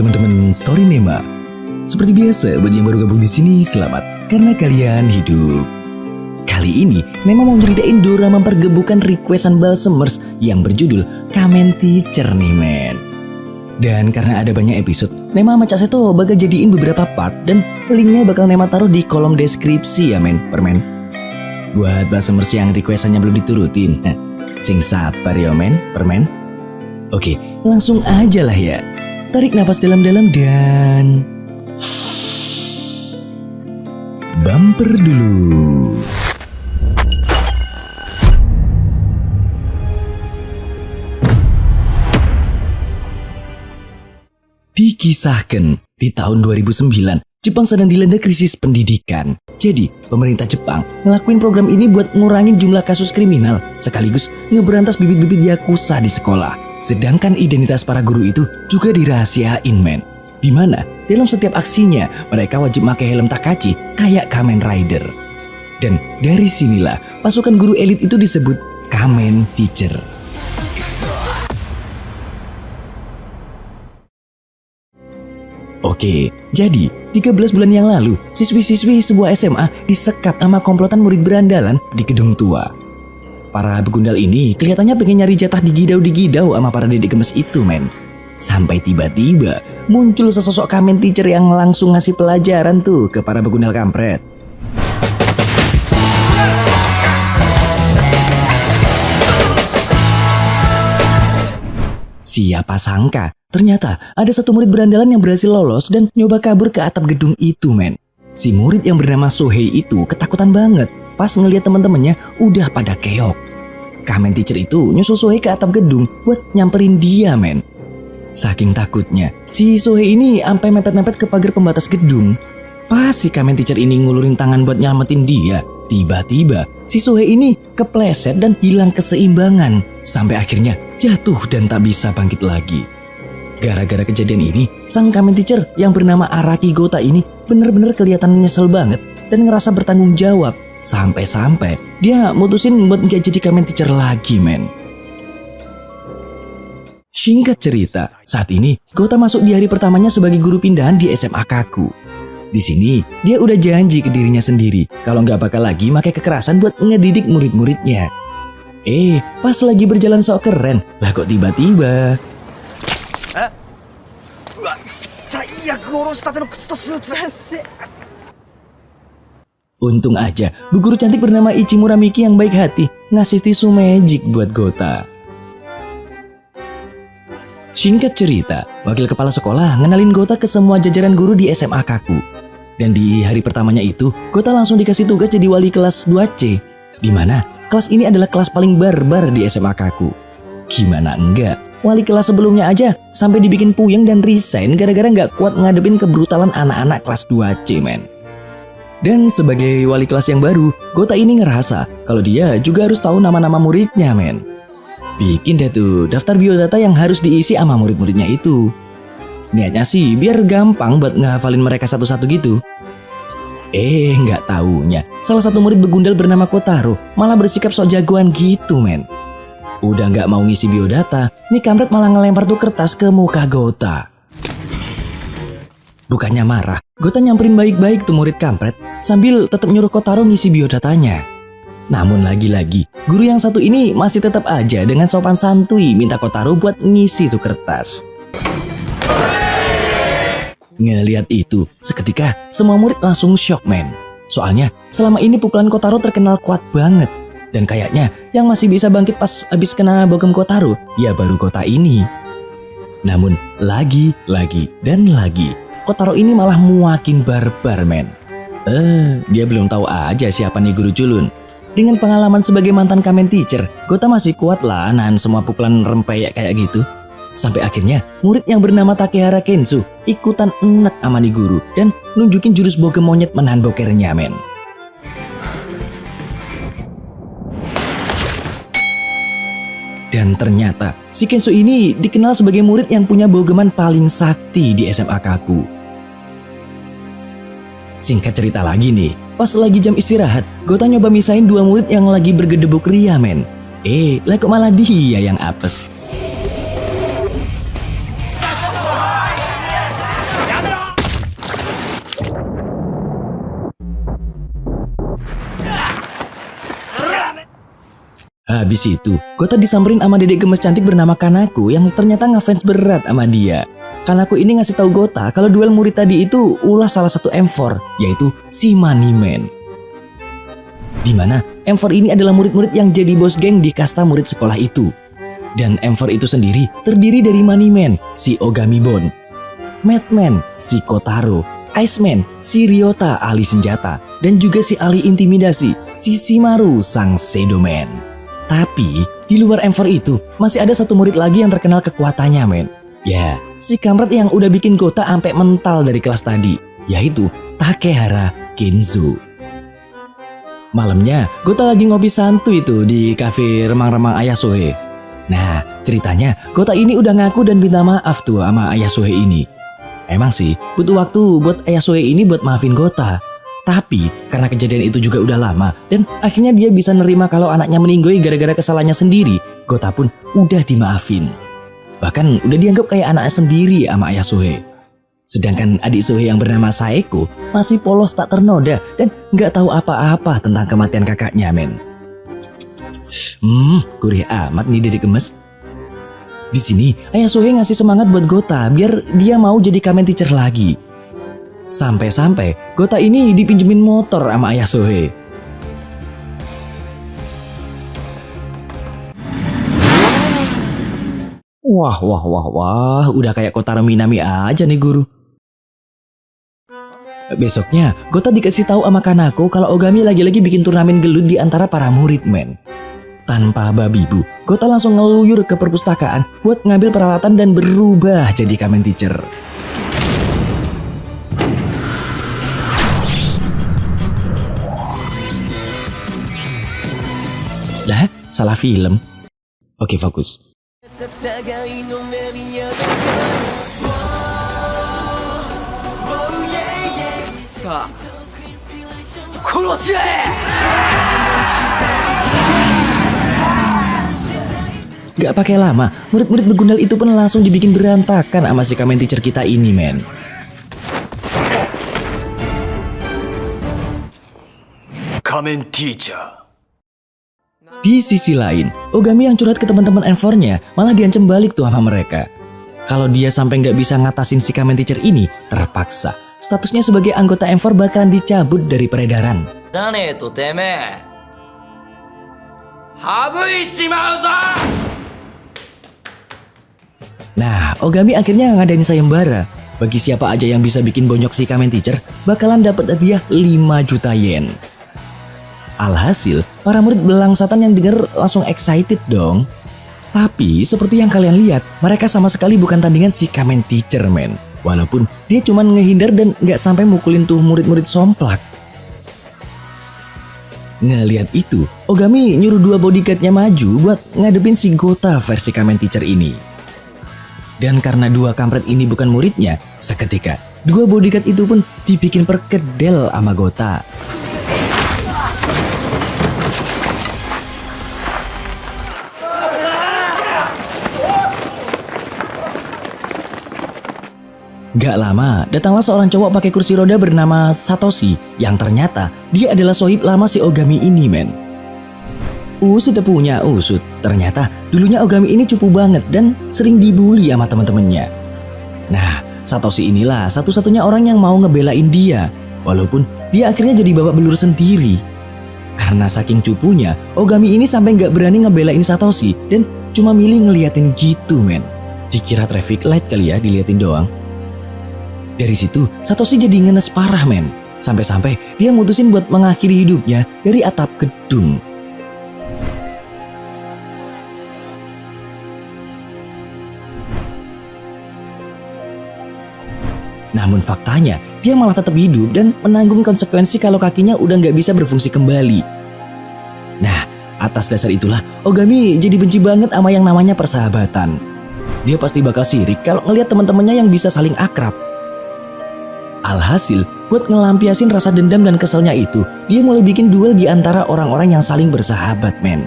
teman-teman Story Nema. Seperti biasa, buat yang baru gabung di sini, selamat karena kalian hidup. Kali ini, Nema mau ceritain dorama pergebukan requestan Balsemers yang berjudul Kamen Teacher nih men. Dan karena ada banyak episode, Nema sama Cak Seto bakal jadiin beberapa part dan linknya bakal Nema taruh di kolom deskripsi ya men, permen. Buat Balsemers yang requestannya belum diturutin, sing sabar ya men, permen. Oke, langsung aja lah ya. Tarik napas dalam-dalam dan bumper dulu. Dikisahkan di tahun 2009, Jepang sedang dilanda krisis pendidikan. Jadi, pemerintah Jepang ngelakuin program ini buat ngurangin jumlah kasus kriminal, sekaligus ngeberantas bibit-bibit yakuza di sekolah. Sedangkan identitas para guru itu juga dirahasiain men. Dimana dalam setiap aksinya mereka wajib pakai helm Takachi kayak Kamen Rider. Dan dari sinilah pasukan guru elit itu disebut Kamen Teacher. Oke, jadi 13 bulan yang lalu siswi-siswi sebuah SMA disekap sama komplotan murid berandalan di gedung tua. Para begundal ini kelihatannya pengen nyari jatah digidau-digidau sama para dedek gemes itu men. Sampai tiba-tiba muncul sesosok Kamen Teacher yang langsung ngasih pelajaran tuh ke para begundal kampret. Siapa sangka, ternyata ada satu murid berandalan yang berhasil lolos dan nyoba kabur ke atap gedung itu men. Si murid yang bernama Sohei itu ketakutan banget pas ngeliat teman-temannya udah pada keok. Kamen Teacher itu nyusul Sohei ke atap gedung buat nyamperin dia men. Saking takutnya, si Sohei ini sampai mepet-mepet ke pagar pembatas gedung. Pas si Kamen Teacher ini ngulurin tangan buat nyelamatin dia, tiba-tiba si Sohei ini kepleset dan hilang keseimbangan. Sampai akhirnya jatuh dan tak bisa bangkit lagi. Gara-gara kejadian ini, sang Kamen Teacher yang bernama Araki Gota ini bener-bener kelihatan nyesel banget dan ngerasa bertanggung jawab. Sampai-sampai dia mutusin buat gak jadi Kamen Teacher lagi men. Singkat cerita, saat ini Gota masuk di hari pertamanya sebagai guru pindahan di SMA Kaku. Di sini dia udah janji ke dirinya sendiri kalau nggak bakal lagi pakai kekerasan buat ngedidik murid-muridnya. Pas lagi berjalan sok keren, lah kok tiba-tiba untung aja, bu guru cantik bernama Ichimura Miki yang baik hati ngasih tisu magic buat Gota. Singkat cerita, wakil kepala sekolah ngenalin Gota ke semua jajaran guru di SMA Kaku. Dan di hari pertamanya itu, Gota langsung dikasih tugas jadi wali kelas 2C. Di mana kelas ini adalah kelas paling barbar di SMA Kaku. Gimana enggak? Wali kelas sebelumnya aja sampai dibikin puyeng dan resign gara-gara nggak kuat ngadepin kebrutalan anak-anak kelas 2C men. Dan sebagai wali kelas yang baru, Gota ini ngerasa kalau dia juga harus tahu nama-nama muridnya men. Bikin deh tuh daftar biodata yang harus diisi sama murid-muridnya itu. Niatnya sih biar gampang buat ngehafalin mereka satu-satu gitu. Nggak taunya salah satu murid begundal bernama Kotaro malah bersikap sok jagoan gitu men. Udah nggak mau ngisi biodata, nih kampret malah ngelempar tuh kertas ke muka Gota. Bukannya marah, Gota nyamperin baik-baik tuh murid kampret sambil tetap nyuruh Kotaro ngisi biodatanya. Namun lagi-lagi, guru yang satu ini masih tetap aja dengan sopan santuy minta Kotaro buat ngisi tuh kertas. Ngeliat itu, seketika semua murid langsung shock men. Soalnya selama ini pukulan Kotaro terkenal kuat banget. Dan kayaknya yang masih bisa bangkit pas abis kena bogem Kotaro, ya baru Gota ini. Namun lagi, dan lagi, Kotaro ini malah makin barbar men. Dia belum tahu aja siapa nih guru culun. Dengan pengalaman sebagai mantan Kamen Teacher, Gota masih kuat lah nahan semua pukulan rempeyek kayak gitu. Sampai akhirnya murid yang bernama Takehara Kensu ikutan enek sama nih guru dan nunjukin jurus bogem monyet menahan bokernya men. Dan ternyata si Kensu ini dikenal sebagai murid yang punya bogeman paling sakti di SMA Kaku. Singkat cerita lagi nih, pas lagi jam istirahat, Gota nyoba misahin dua murid yang lagi bergedebuk ria men. Lah kok malah dia yang apes. Habis itu, Gota disamperin sama dedek gemes cantik bernama Kanako yang ternyata ngefans berat sama dia. Kanako ini ngasih tahu Gota kalau duel murid tadi itu ulah salah satu M4, yaitu si Moneyman. Dimana M4 ini adalah murid-murid yang jadi bos geng di kasta murid sekolah itu. Dan M4 itu sendiri terdiri dari Moneyman, si Ogami Bon, Madman, si Kotaro, Iceman, si Ryota ahli senjata, dan juga si ahli intimidasi, si Shimaru sang Shadowman. Tapi di luar M4 itu masih ada satu murid lagi yang terkenal kekuatannya, men. Ya, si kampret yang udah bikin Gota sampai mental dari kelas tadi, yaitu Takehara Kenzo. Malamnya, Gota lagi ngopi santuy itu di kafe remang-remang Ayasohe. Nah, ceritanya Gota ini udah ngaku dan minta maaf tuh sama Ayasohe ini. Emang sih, butuh waktu buat Ayasohe ini buat maafin Gota. Tapi karena kejadian itu juga udah lama dan akhirnya dia bisa nerima kalau anaknya meninggoy gara-gara kesalahannya sendiri, Gota pun udah dimaafin. Bahkan udah dianggap kayak anaknya sendiri sama ayah Sohe. Sedangkan adik Sohe yang bernama Saeko masih polos tak ternoda dan gak tahu apa-apa tentang kematian kakaknya, men. Gurih amat nih dedek gemes. Di sini ayah Sohe ngasih semangat buat Gota biar dia mau jadi kamen teacher lagi. Sampai-sampai Gota ini dipinjemin motor sama ayah Sohe. Wah, udah kayak Kotaro Minami aja nih guru. Besoknya, Gota dikasih tahu sama Kanako kalau Ogami lagi-lagi bikin turnamen gelut di antara para murid, men. Tanpa babi bu, Gota langsung ngeluyur ke perpustakaan buat ngambil peralatan dan berubah jadi kamen teacher. Lah, salah film. Oke, fokus. Gak pakai lama, murid-murid begundal itu pun langsung dibikin berantakan sama si kamen teacher kita ini, men. Kamen teacher. Di sisi lain, Ogami yang curhat ke teman-teman N4-nya malah diancam balik tuh sama mereka. Kalau dia sampai nggak bisa ngatasin si kamen teacher ini, terpaksa statusnya sebagai anggota M4 bakalan dicabut dari peredaran. Nah, Ogami akhirnya ngadain sayembara. Bagi siapa aja yang bisa bikin bonyok si kamen teacher, bakalan dapat hadiah 5 juta yen. Alhasil, para murid belangsatan yang denger langsung excited dong. Tapi seperti yang kalian lihat, mereka sama sekali bukan tandingan si kamen teacher, men. Walaupun dia cuma ngehindar dan gak sampai mukulin tuh murid-murid somplak. Ngeliat itu, Ogami nyuruh 2 bodyguardnya maju buat ngadepin si Gota versi kamen teacher ini. Dan karena 2 kampret ini bukan muridnya, seketika 2 bodyguard itu pun dibikin perkedel sama Gota. Gak lama, datanglah seorang cowok pakai kursi roda bernama Satoshi yang ternyata dia adalah sohib lama si Ogami ini, men. Usut punya usut, ternyata dulunya Ogami ini cupu banget dan sering dibully sama teman-temannya. Nah, Satoshi inilah satu-satunya orang yang mau ngebelain dia, walaupun dia akhirnya jadi babak belur sendiri. Karena saking cupunya, Ogami ini sampai gak berani ngebelain Satoshi dan cuma milih ngeliatin gitu, men. Dikira traffic light kali ya, diliatin doang. Dari situ, Satoshi jadi ngenes parah, men. Sampai-sampai dia mutusin buat mengakhiri hidupnya dari atap gedung. Namun faktanya, dia malah tetap hidup dan menanggung konsekuensi kalau kakinya udah nggak bisa berfungsi kembali. Nah, atas dasar itulah Ogami jadi benci banget sama yang namanya persahabatan. Dia pasti bakal sirik kalau ngelihat teman-temannya yang bisa saling akrab. Alhasil, buat ngelampiasin rasa dendam dan keselnya itu, dia mulai bikin duel di antara orang-orang yang saling bersahabat, men.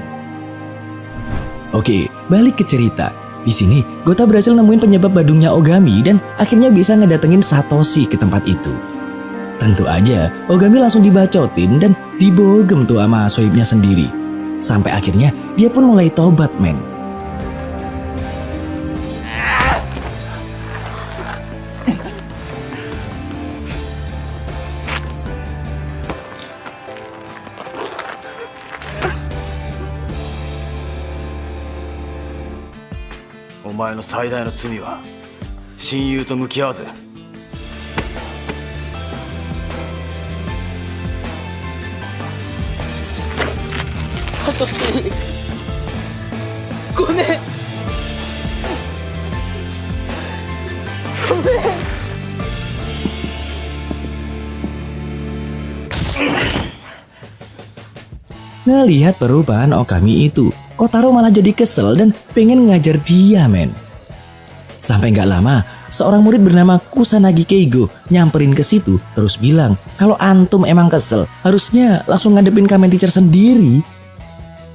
Oke, balik ke cerita. Di sini, Gota berhasil nemuin penyebab badungnya Ogami dan akhirnya bisa ngedatengin Satoshi ke tempat itu. Tentu aja, Ogami langsung dibacotin dan dibogem tuh sama sohibnya sendiri. Sampai akhirnya dia pun mulai tobat, men. O前の最大の罪は親友と向き合わずサトシごめんごめん Ngelihat perubahan Ogami itu, Kotaro malah jadi kesel dan pengen ngajar dia, men. Sampai nggak lama, seorang murid bernama Kusanagi Keigo nyamperin ke situ terus bilang kalau antum emang kesel, harusnya langsung ngadepin Kamen Teacher sendiri.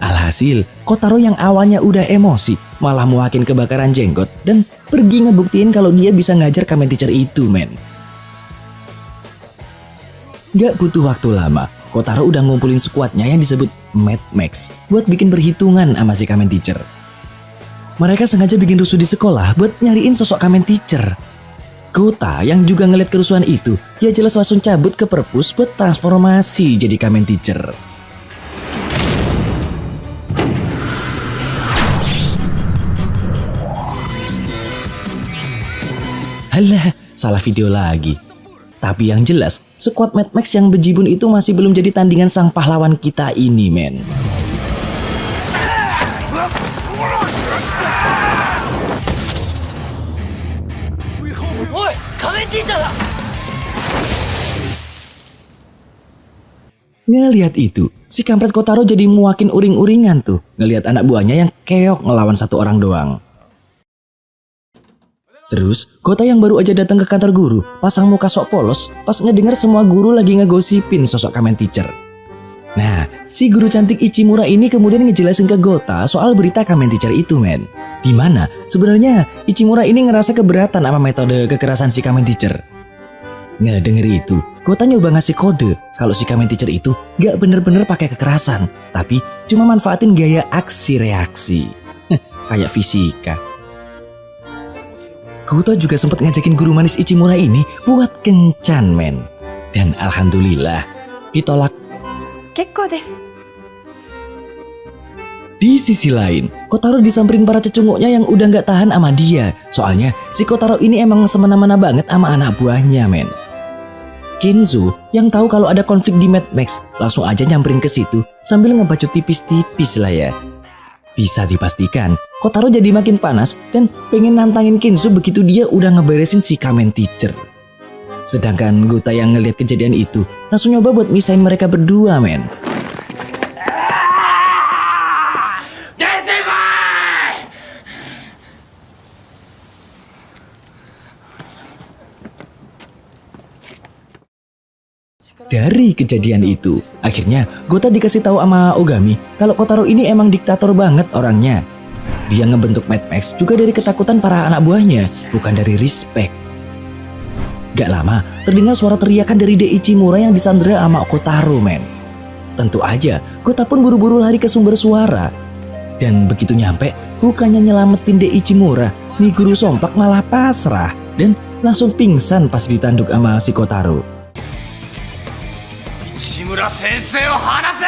Alhasil, Kotaro yang awalnya udah emosi malah muakin kebakaran jenggot dan pergi ngebuktiin kalau dia bisa ngajar Kamen Teacher itu, men. Gak butuh waktu lama, Kotaro udah ngumpulin skuadnya yang disebut Mad Max buat bikin perhitungan sama si Kamen Teacher. Mereka sengaja bikin rusuh di sekolah buat nyariin sosok Kamen Teacher. Gota yang juga ngeliat kerusuhan itu, ya jelas langsung cabut ke perpus buat transformasi jadi Kamen Teacher. Halah, salah video lagi. Tapi yang jelas, skuad Mad Max yang bejibun itu masih belum jadi tandingan sang pahlawan kita ini, men. Woi, Kamen Teacher da! Ngelihat itu, si kampret Kotaro jadi muakin uring-uringan tuh. Ngelihat anak buahnya yang keok ngelawan satu orang doang. Terus, Gota yang baru aja datang ke kantor guru, pasang muka sok polos pas ngedenger semua guru lagi ngegosipin sosok Kamen Teacher. Nah, si guru cantik Ichimura ini kemudian ngejelasin ke Gota soal berita Kamen Teacher itu, men. Dimana sebenarnya Ichimura ini ngerasa keberatan sama metode kekerasan si Kamen Teacher. Ngedenger itu, Gota nyoba ngasih kode kalau si Kamen Teacher itu gak bener-bener pakai kekerasan, tapi cuma manfaatin gaya aksi reaksi. Kayak fisika. Gota juga sempat ngajakin guru manis Ichimura ini buat kencan, men. Dan alhamdulillah, ditolak. Kekko desu. Di sisi lain, Kotaro disamperin para cecunguknya yang udah gak tahan sama dia. Soalnya si Kotaro ini emang semena-mena banget sama anak buahnya, men. Kenzo yang tahu kalau ada konflik di Mad Max langsung aja nyamperin ke situ sambil ngebacot tipis-tipis lah ya. Bisa dipastikan, Kotaro jadi makin panas dan pengen nantangin Kenzo begitu dia udah ngeberesin si Kamen Teacher. Sedangkan Gota yang ngeliat kejadian itu langsung nyoba buat misahin mereka berdua, men. Dari kejadian itu, akhirnya Gota dikasih tahu sama Ogami kalau Kotaro ini emang diktator banget orangnya. Dia ngebentuk Mad Max juga dari ketakutan para anak buahnya, bukan dari respect. Gak lama, terdengar suara teriakan dari Ichimura yang disandera sama Kotaro, men. Tentu aja, Gota pun buru-buru lari ke sumber suara. Dan begitu nyampe, bukannya nyelamatin Ichimura, nih guru sompak malah pasrah dan langsung pingsan pas ditanduk sama si Kotaro. 市村先生を離せ！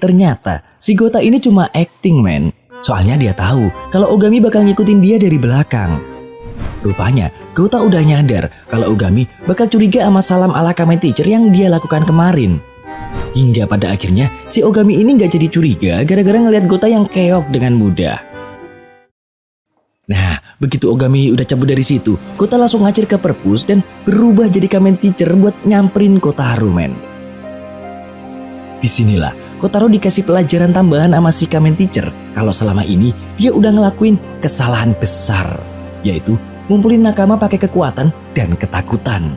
Ternyata si Gota ini cuma acting, men. Soalnya dia tahu kalau Ogami bakal ngikutin dia dari belakang. Rupanya Gota udah nyadar kalau Ogami bakal curiga sama salam ala Kamen Teacher yang dia lakukan kemarin. Hingga pada akhirnya si Ogami ini gak jadi curiga gara-gara ngeliat Gota yang keok dengan mudah. Nah, begitu Ogami udah cabut dari situ, Gota langsung ngacir ke perpus dan berubah jadi Kamen Teacher buat nyamperin Kotaro, men. Disinilah Kotaro dikasih pelajaran tambahan sama si Kamen Teacher kalau selama ini dia udah ngelakuin kesalahan besar, yaitu ngumpulin nakama pakai kekuatan dan ketakutan.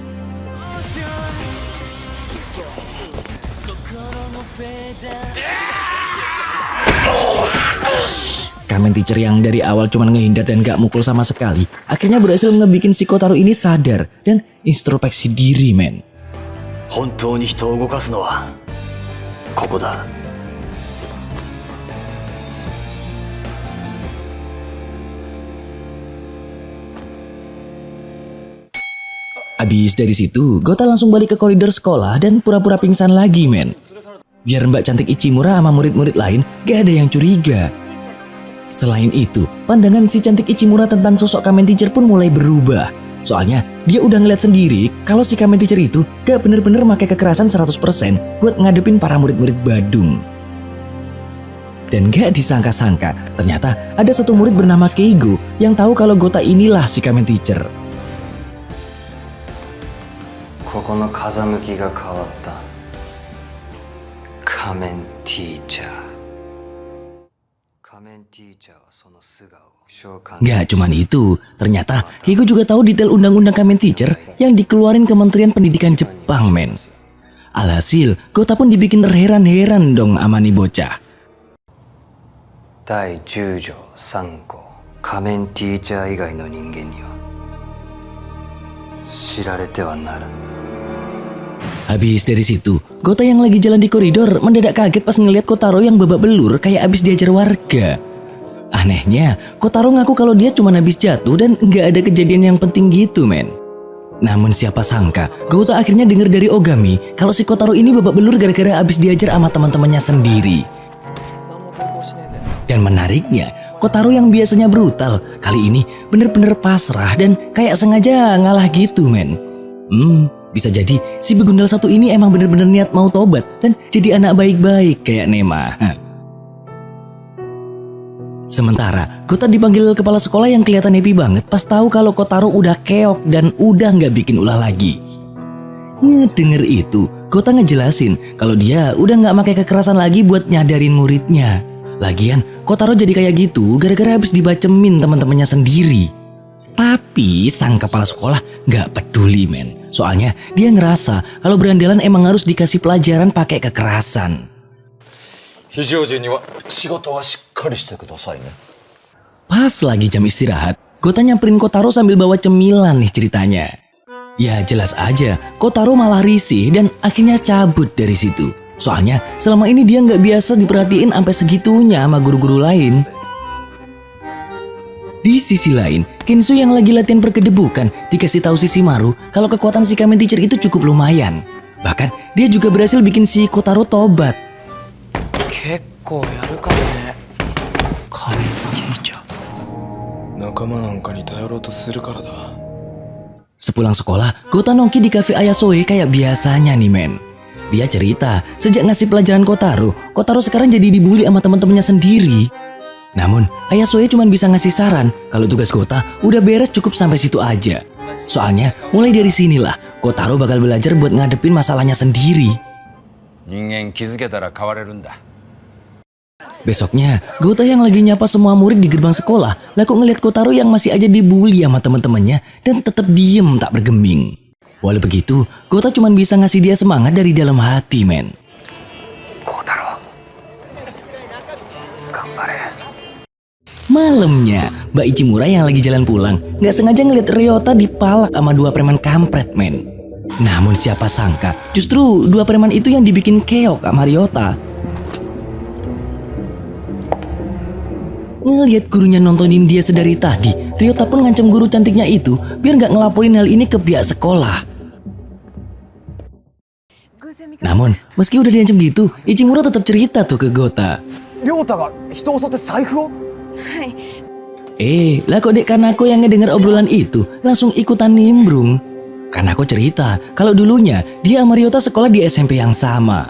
Kamen teacher yang dari awal cuma ngehindar dan gak mukul sama sekali, akhirnya berhasil ngebikin si Kotaro ini sadar dan introspeksi diri, men. 本当に人を動かすのはここだ。 Abis dari situ, Gota langsung balik ke koridor sekolah dan pura-pura pingsan lagi, men. Biar Mbak cantik Ichimura sama murid-murid lain gak ada yang curiga. Selain itu, pandangan si cantik Ichimura tentang sosok Kamen Teacher pun mulai berubah. Soalnya, dia udah ngeliat sendiri kalau si Kamen Teacher itu gak bener-bener pakai kekerasan 100% buat ngadepin para murid-murid Badung. Dan gak disangka-sangka, ternyata ada satu murid bernama Keigo yang tahu kalau Gota inilah si Kamen Teacher. ここの風向きが変わった仮面ティーチャー仮面ティーチャーはその素顔を召喚 Gak cuman itu, ternyata Keigo juga tahu detail undang-undang Kamen Teacher yang dikeluarin Kementerian Pendidikan Jepang, men. Alhasil, Gota pun dibikin heran-heran dong sama nih bocah. 第10条3項仮面ティーチャー以外の人間には知られてはならん Habis dari situ, Gota yang lagi jalan di koridor mendadak kaget pas ngeliat Kotaro yang babak belur kayak abis diajar warga. Anehnya, Kotaro ngaku kalau dia cuma habis jatuh dan nggak ada kejadian yang penting gitu, men. Namun siapa sangka, Gota akhirnya denger dari Ogami kalau si Kotaro ini babak belur gara-gara abis diajar sama teman-temannya sendiri. Dan menariknya, Kotaro yang biasanya brutal, kali ini bener-bener pasrah dan kayak sengaja ngalah gitu, men. Bisa jadi si begundal satu ini emang bener-bener niat mau tobat dan jadi anak baik-baik kayak Nema. Sementara Gota dipanggil kepala sekolah yang kelihatan happy banget pas tahu kalau Kotaro udah keok dan udah nggak bikin ulah lagi. Ngedenger itu, Gota ngejelasin kalau dia udah nggak pakai kekerasan lagi buat nyadarin muridnya. Lagian Kotaro jadi kayak gitu gara-gara habis dibacemin teman-temannya sendiri. Tapi sang kepala sekolah nggak peduli, men. Soalnya dia ngerasa kalau berandalan emang harus dikasih pelajaran pakai kekerasan. Pas lagi jam istirahat, Gota nyamperin Kotaro sambil bawa cemilan nih ceritanya. Ya jelas aja, Kotaro malah risih dan akhirnya cabut dari situ. Soalnya selama ini dia nggak biasa diperhatiin sampai segitunya sama guru-guru lain. Di sisi lain, Kenzo yang lagi latihan perkedebukan dikasih tahu Shishimaru kalau kekuatan si Kamen Teacher itu cukup lumayan. Bahkan dia juga berhasil bikin si Kotaro tobat. 結構やるかもね仮面ティーチャー仲間なんかに頼ろうとするからだ Sepulang sekolah, Gota nongki di cafe Ayasoe kayak biasanya nih, men. Dia cerita, sejak ngasih pelajaran Kotaro, Kotaro sekarang jadi dibully sama teman-temannya sendiri. Namun, Ayasoe cuma bisa ngasih saran kalau tugas Gota udah beres cukup sampai situ aja. Soalnya, mulai dari sinilah Kotaro bakal belajar buat ngadepin masalahnya sendiri. Besoknya, Gota yang lagi nyapa semua murid di gerbang sekolah, lah kok ngeliat Kotaro yang masih aja dibully sama teman-temannya dan tetap diem tak bergeming. Walau begitu, Gota cuma bisa ngasih dia semangat dari dalam hati, men. Kotaro, gambare. Malamnya, Mbak Ichimura yang lagi jalan pulang nggak sengaja ngeliat Ryota dipalak sama dua preman kampret, men. Namun siapa sangka, justru dua preman itu yang dibikin keok sama Ryota. Ngeliat gurunya nontonin dia sedari tadi, Ryota pun ngancam guru cantiknya itu biar nggak ngelaporin hal ini ke pihak sekolah. Namun, meski udah diancam gitu, Ichimura tetap cerita tuh ke Gota. 亮太が人を襲って財布を Lah kok dek Kanako yang ngedenger obrolan itu langsung ikutan nimbrung. Kanako cerita kalau dulunya dia sama Ryota sekolah di SMP yang sama.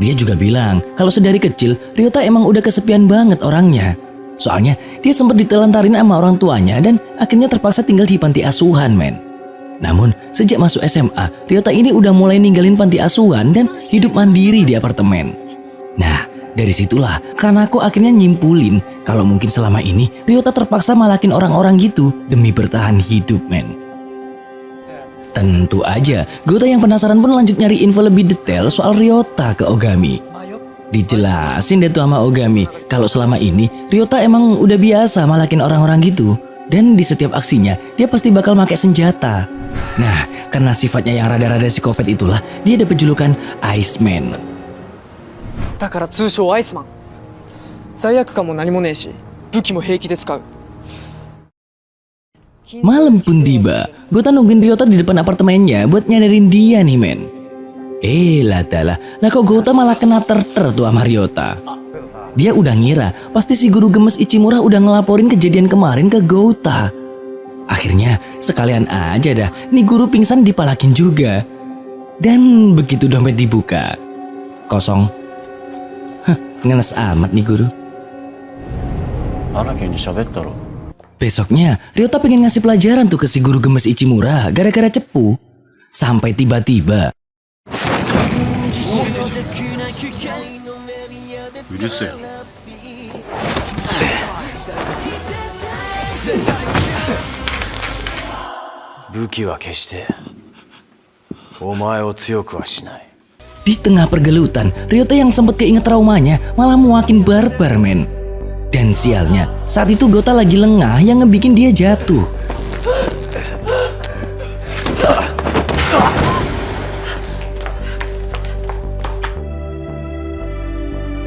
Dia juga bilang kalau sedari kecil Ryota emang udah kesepian banget orangnya. Soalnya dia sempat ditelantarin sama orang tuanya dan akhirnya terpaksa tinggal di panti asuhan, men. Namun sejak masuk SMA, Ryota ini udah mulai ninggalin panti asuhan dan hidup mandiri di apartemen. Nah, dari situlah Kanako akhirnya nyimpulin kalau mungkin selama ini Ryota terpaksa malakin orang-orang gitu demi bertahan hidup, men. Tentu aja, Gota yang penasaran pun lanjut nyari info lebih detail soal Ryota ke Ogami. Dijelasin deh tuh sama Ogami kalau selama ini Ryota emang udah biasa malakin orang-orang gitu. Dan di setiap aksinya dia pasti bakal pakai senjata. Nah, karena sifatnya yang rada-rada psikopat itulah dia dapat julukan Iceman. だから通称アイスマン。罪悪感も何もねえし、武器も平気で使う。 Malam pun tiba, Gota nungguin Ryota di depan apartemennya buat nyadarin dia nih men. Lah kok Gota malah kena terter tuh sama Ryota. Dia udah ngira pasti si guru gemes Ichimura udah ngelaporin kejadian kemarin ke Gota. Akhirnya sekalian aja dah, nih guru pingsan dipalakin juga. Dan begitu dompet dibuka, kosong. Ngenes amat nih guru. アナケンに喋ったろ。 Besoknya, Ryota pengen ngasih pelajaran tuh ke si guru gemes Ichimura gara-gara cepu. Sampai tiba-tiba うるせえ。武器は決してお前を強くはしない。 di tengah pergelutan, Ryota yang sempat keinget traumanya malah makin barbar men. Dan sialnya, saat itu Gota lagi lengah yang ngebikin dia jatuh.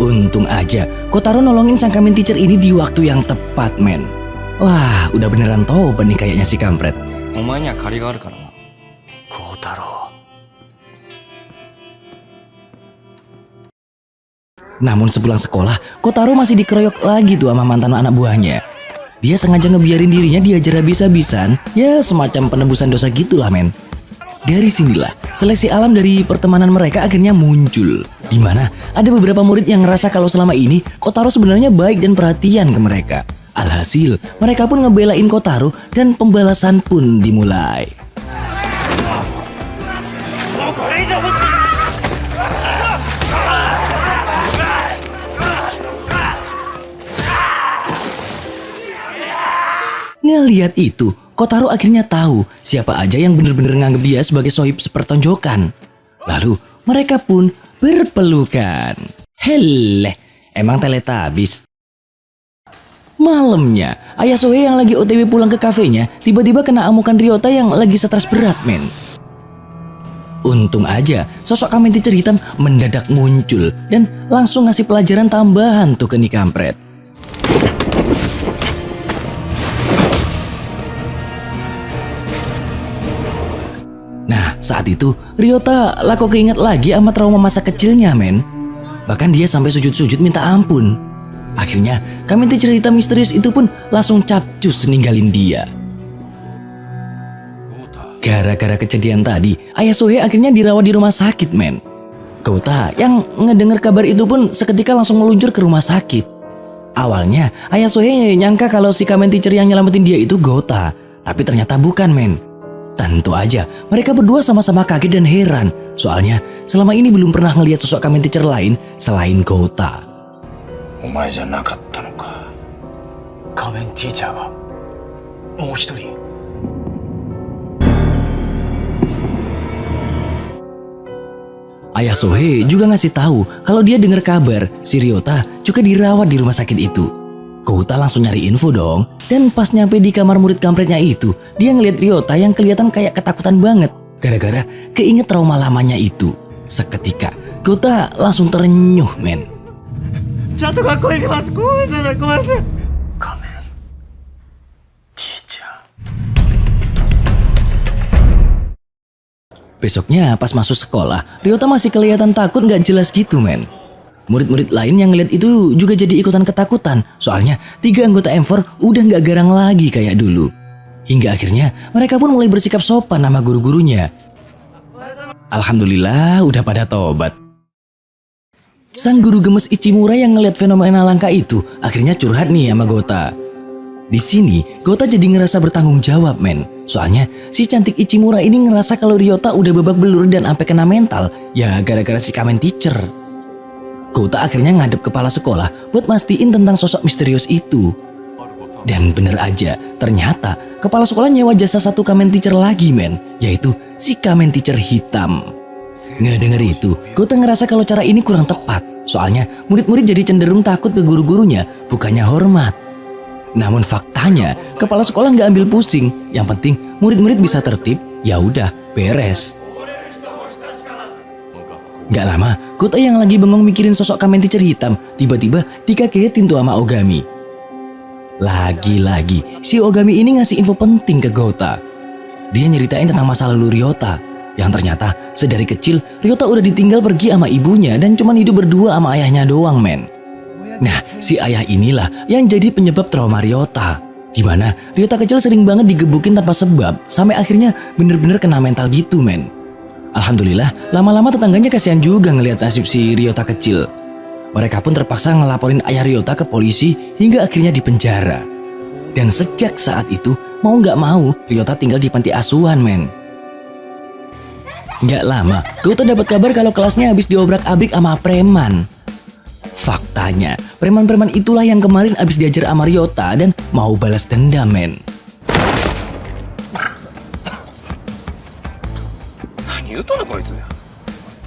Untung aja, Kotaro nolongin sang kamen teacher ini di waktu yang tepat men. Wah, udah beneran tobat nih kayaknya si kampret. お前には借りがあるからな。孝太郎。 Namun sepulang sekolah, Kotaro masih dikeroyok lagi tuh sama mantan anak buahnya. Dia sengaja ngebiarin dirinya diajar habis-habisan, ya semacam penebusan dosa gitulah men. Dari sinilah, seleksi alam dari pertemanan mereka akhirnya muncul. Di mana ada beberapa murid yang ngerasa kalau selama ini Kotaro sebenarnya baik dan perhatian ke mereka. Alhasil, mereka pun ngebelain Kotaro dan pembalasan pun dimulai. Ngeliat itu, Kotaro akhirnya tahu siapa aja yang bener-bener nganggep dia sebagai sohib sepertonjokan. Lalu mereka pun berpelukan. Heleh, emang teletabis. Malamnya, ayah Sohei yang lagi OTW pulang ke kafenya tiba-tiba kena amukan Ryota yang lagi stres berat men. Untung aja sosok kamen teacher hitam mendadak muncul dan langsung ngasih pelajaran tambahan tuh ke nih kampret. Nah, saat itu Ryota lah kok keinget lagi sama trauma masa kecilnya men. Bahkan dia sampai sujud-sujud minta ampun. Akhirnya kamen teacher hitam misterius itu pun langsung capcus ninggalin dia. Gara-gara kejadian tadi, ayah Sohei akhirnya dirawat di rumah sakit men. Gota yang ngedenger kabar itu pun seketika langsung meluncur ke rumah sakit. Awalnya ayah Sohei nyangka kalau si kamen teacher yang nyelamatin dia itu Gota, tapi ternyata bukan men. Tentu aja, mereka berdua sama-sama kaget dan heran. Soalnya, selama ini belum pernah ngelihat sosok kamen teacher lain selain Gota. お前じゃなかったのか。仮面ティーチャーがもう一人。 Ayah Sohei juga ngasih tahu kalau dia dengar kabar si Ryota juga dirawat di rumah sakit itu. Gota langsung nyari info dong. Dan pas nyampe di kamar murid kampretnya itu, dia ngeliat Ryota yang kelihatan kayak ketakutan banget. Gara-gara keinget trauma lamanya itu. Seketika, Gota langsung terenyuh men. ちゃんと学校行きます。ごめんなさい、ごめんなさい。 仮面ティーチャー。 Besoknya pas masuk sekolah, Ryota masih kelihatan takut gak jelas gitu men. Murid-murid lain yang ngeliat itu juga jadi ikutan ketakutan. Soalnya 3 anggota M4 udah gak garang lagi kayak dulu. Hingga akhirnya mereka pun mulai bersikap sopan sama guru-gurunya. Alhamdulillah udah pada tobat. Sang guru gemes Ichimura yang ngeliat fenomena langka itu akhirnya curhat nih sama Gota. Di sini Gota jadi ngerasa bertanggung jawab men. Soalnya si cantik Ichimura ini ngerasa kalau Ryota udah babak belur dan sampai kena mental ya gara-gara si kamen teacher. Gota akhirnya ngadep kepala sekolah buat mastiin tentang sosok misterius itu. Dan bener aja, ternyata kepala sekolah nyewa jasa satu kamen teacher lagi men, yaitu si kamen teacher hitam. Ngedenger itu, Gota ngerasa kalau cara ini kurang tepat. Soalnya murid-murid jadi cenderung takut ke guru-gurunya, bukannya hormat. Namun faktanya, kepala sekolah nggak ambil pusing. Yang penting murid-murid bisa tertib, ya udah beres. Gak lama, Gota yang lagi bengong mikirin sosok Kamen Teacher hitam, tiba-tiba dikagetin tuh sama Ogami. Lagi-lagi, si Ogami ini ngasih info penting ke Gota. Dia nyeritain tentang masa lalu Ryota, yang ternyata sedari kecil Ryota udah ditinggal pergi sama ibunya dan cuma hidup berdua sama ayahnya doang, men. Nah, si ayah inilah yang jadi penyebab trauma Ryota. Dimana Ryota kecil sering banget digebukin tanpa sebab, sampai akhirnya bener-bener kena mental gitu, men. Alhamdulillah, lama-lama tetangganya kasihan juga ngelihat nasib si Ryota kecil. Mereka pun terpaksa ngelaporin ayah Ryota ke polisi hingga akhirnya dipenjara. Dan sejak saat itu, mau nggak mau, Ryota tinggal di panti asuhan, men. Nggak lama, Gota dapat kabar kalau kelasnya habis diobrak-abrik sama preman. Faktanya, preman-preman itulah yang kemarin habis diajar sama Ryota dan mau balas dendam, men.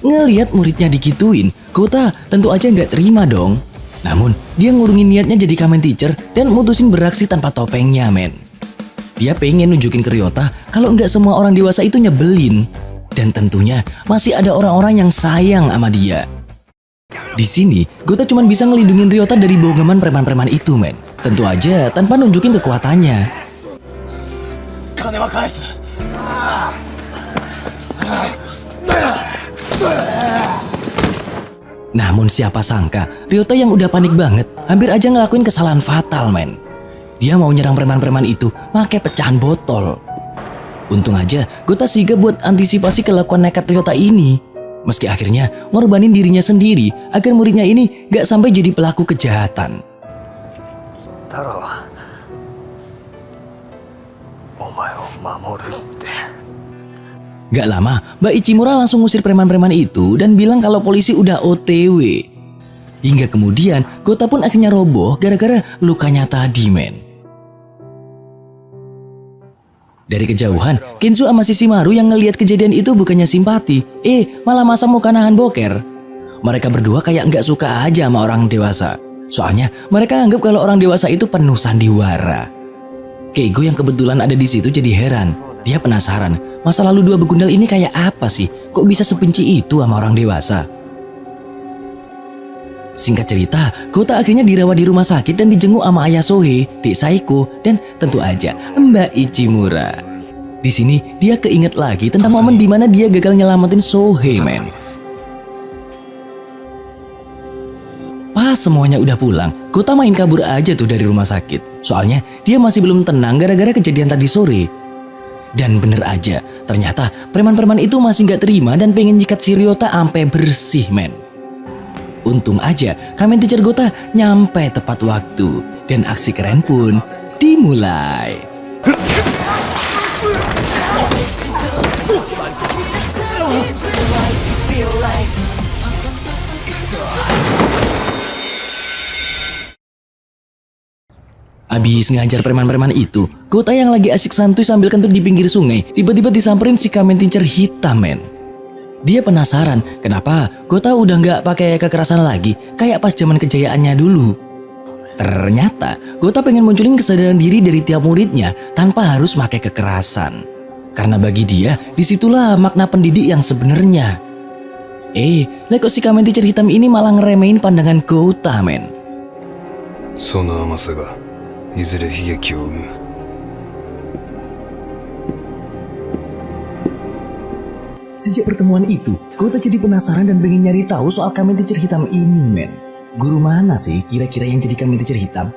Ngeliat muridnya digituin, Gota tentu aja nggak terima dong. Namun, dia ngurungin niatnya jadi Kamen Teacher dan mutusin beraksi tanpa topengnya, men. Dia pengen nunjukin ke Ryota kalau nggak semua orang dewasa itu nyebelin. Dan tentunya masih ada orang-orang yang sayang sama dia. Di sini, Gota cuma bisa ngelindungin Ryota dari bohongan preman-preman itu, men. Tentu aja tanpa nunjukin kekuatannya. Namun siapa sangka, Ryota yang udah panik banget, hampir aja ngelakuin kesalahan fatal, men. Dia mau nyerang preman-preman itu pakai pecahan botol. Untung aja Gota sigap buat antisipasi kelakuan nekat Ryota ini. Meski akhirnya ngorbanin dirinya sendiri agar muridnya ini gak sampai jadi pelaku kejahatan. Taro, omae wo mamoru tte. Gak lama, Mbak Ichimura langsung ngusir preman-preman itu dan bilang kalau polisi udah OTW. Hingga kemudian Gota pun akhirnya roboh gara-gara lukanya tadi, men. Dari kejauhan, Kenzo sama Shishimaru yang ngelihat kejadian itu bukannya simpati, malah masa muka nahan boker. Mereka berdua kayak nggak suka aja sama orang dewasa. Soalnya mereka anggap kalau orang dewasa itu penuh sandiwara. Keigo yang kebetulan ada di situ jadi heran. Dia penasaran, masa lalu dua begundal ini kayak apa sih? Kok bisa sebenci itu sama orang dewasa? Singkat cerita, Gota akhirnya dirawat di rumah sakit dan dijenguk sama ayah Sohei, Dek Saiko, dan tentu aja Mbak Ichimura. Di sini dia keinget lagi tentang momen dimana dia gagal nyelamatin Sohei, men. Pas semuanya udah pulang, Gota main kabur aja tuh dari rumah sakit. Soalnya dia masih belum tenang gara-gara kejadian tadi sore. Dan bener aja, ternyata preman-preman itu masih gak terima dan pengen nyikat si Ryota ampe bersih, men. Untung aja Kamen Teacher Gota nyampe tepat waktu dan aksi keren pun dimulai. Abis ngajar preman-preman itu, Gota yang lagi asik santuy sambil kentut di pinggir sungai tiba-tiba disamperin si Kamen Teacher hitam, men. Dia penasaran kenapa Gota udah nggak pakai kekerasan lagi kayak pas zaman kejayaannya dulu. Ternyata Gota pengen munculin kesadaran diri dari tiap muridnya tanpa harus pakai kekerasan. Karena bagi dia disitulah makna pendidik yang sebenarnya. Lah kok si Kamen Teacher hitam ini malah ngeremehin pandangan Gota, men. その甘さがいずれ悲劇を生む。 Sejak pertemuan itu, Gota jadi penasaran dan pengen nyari tahu soal Kamen Teacher hitam ini, men. Guru mana sih kira-kira yang jadi Kamen Teacher hitam?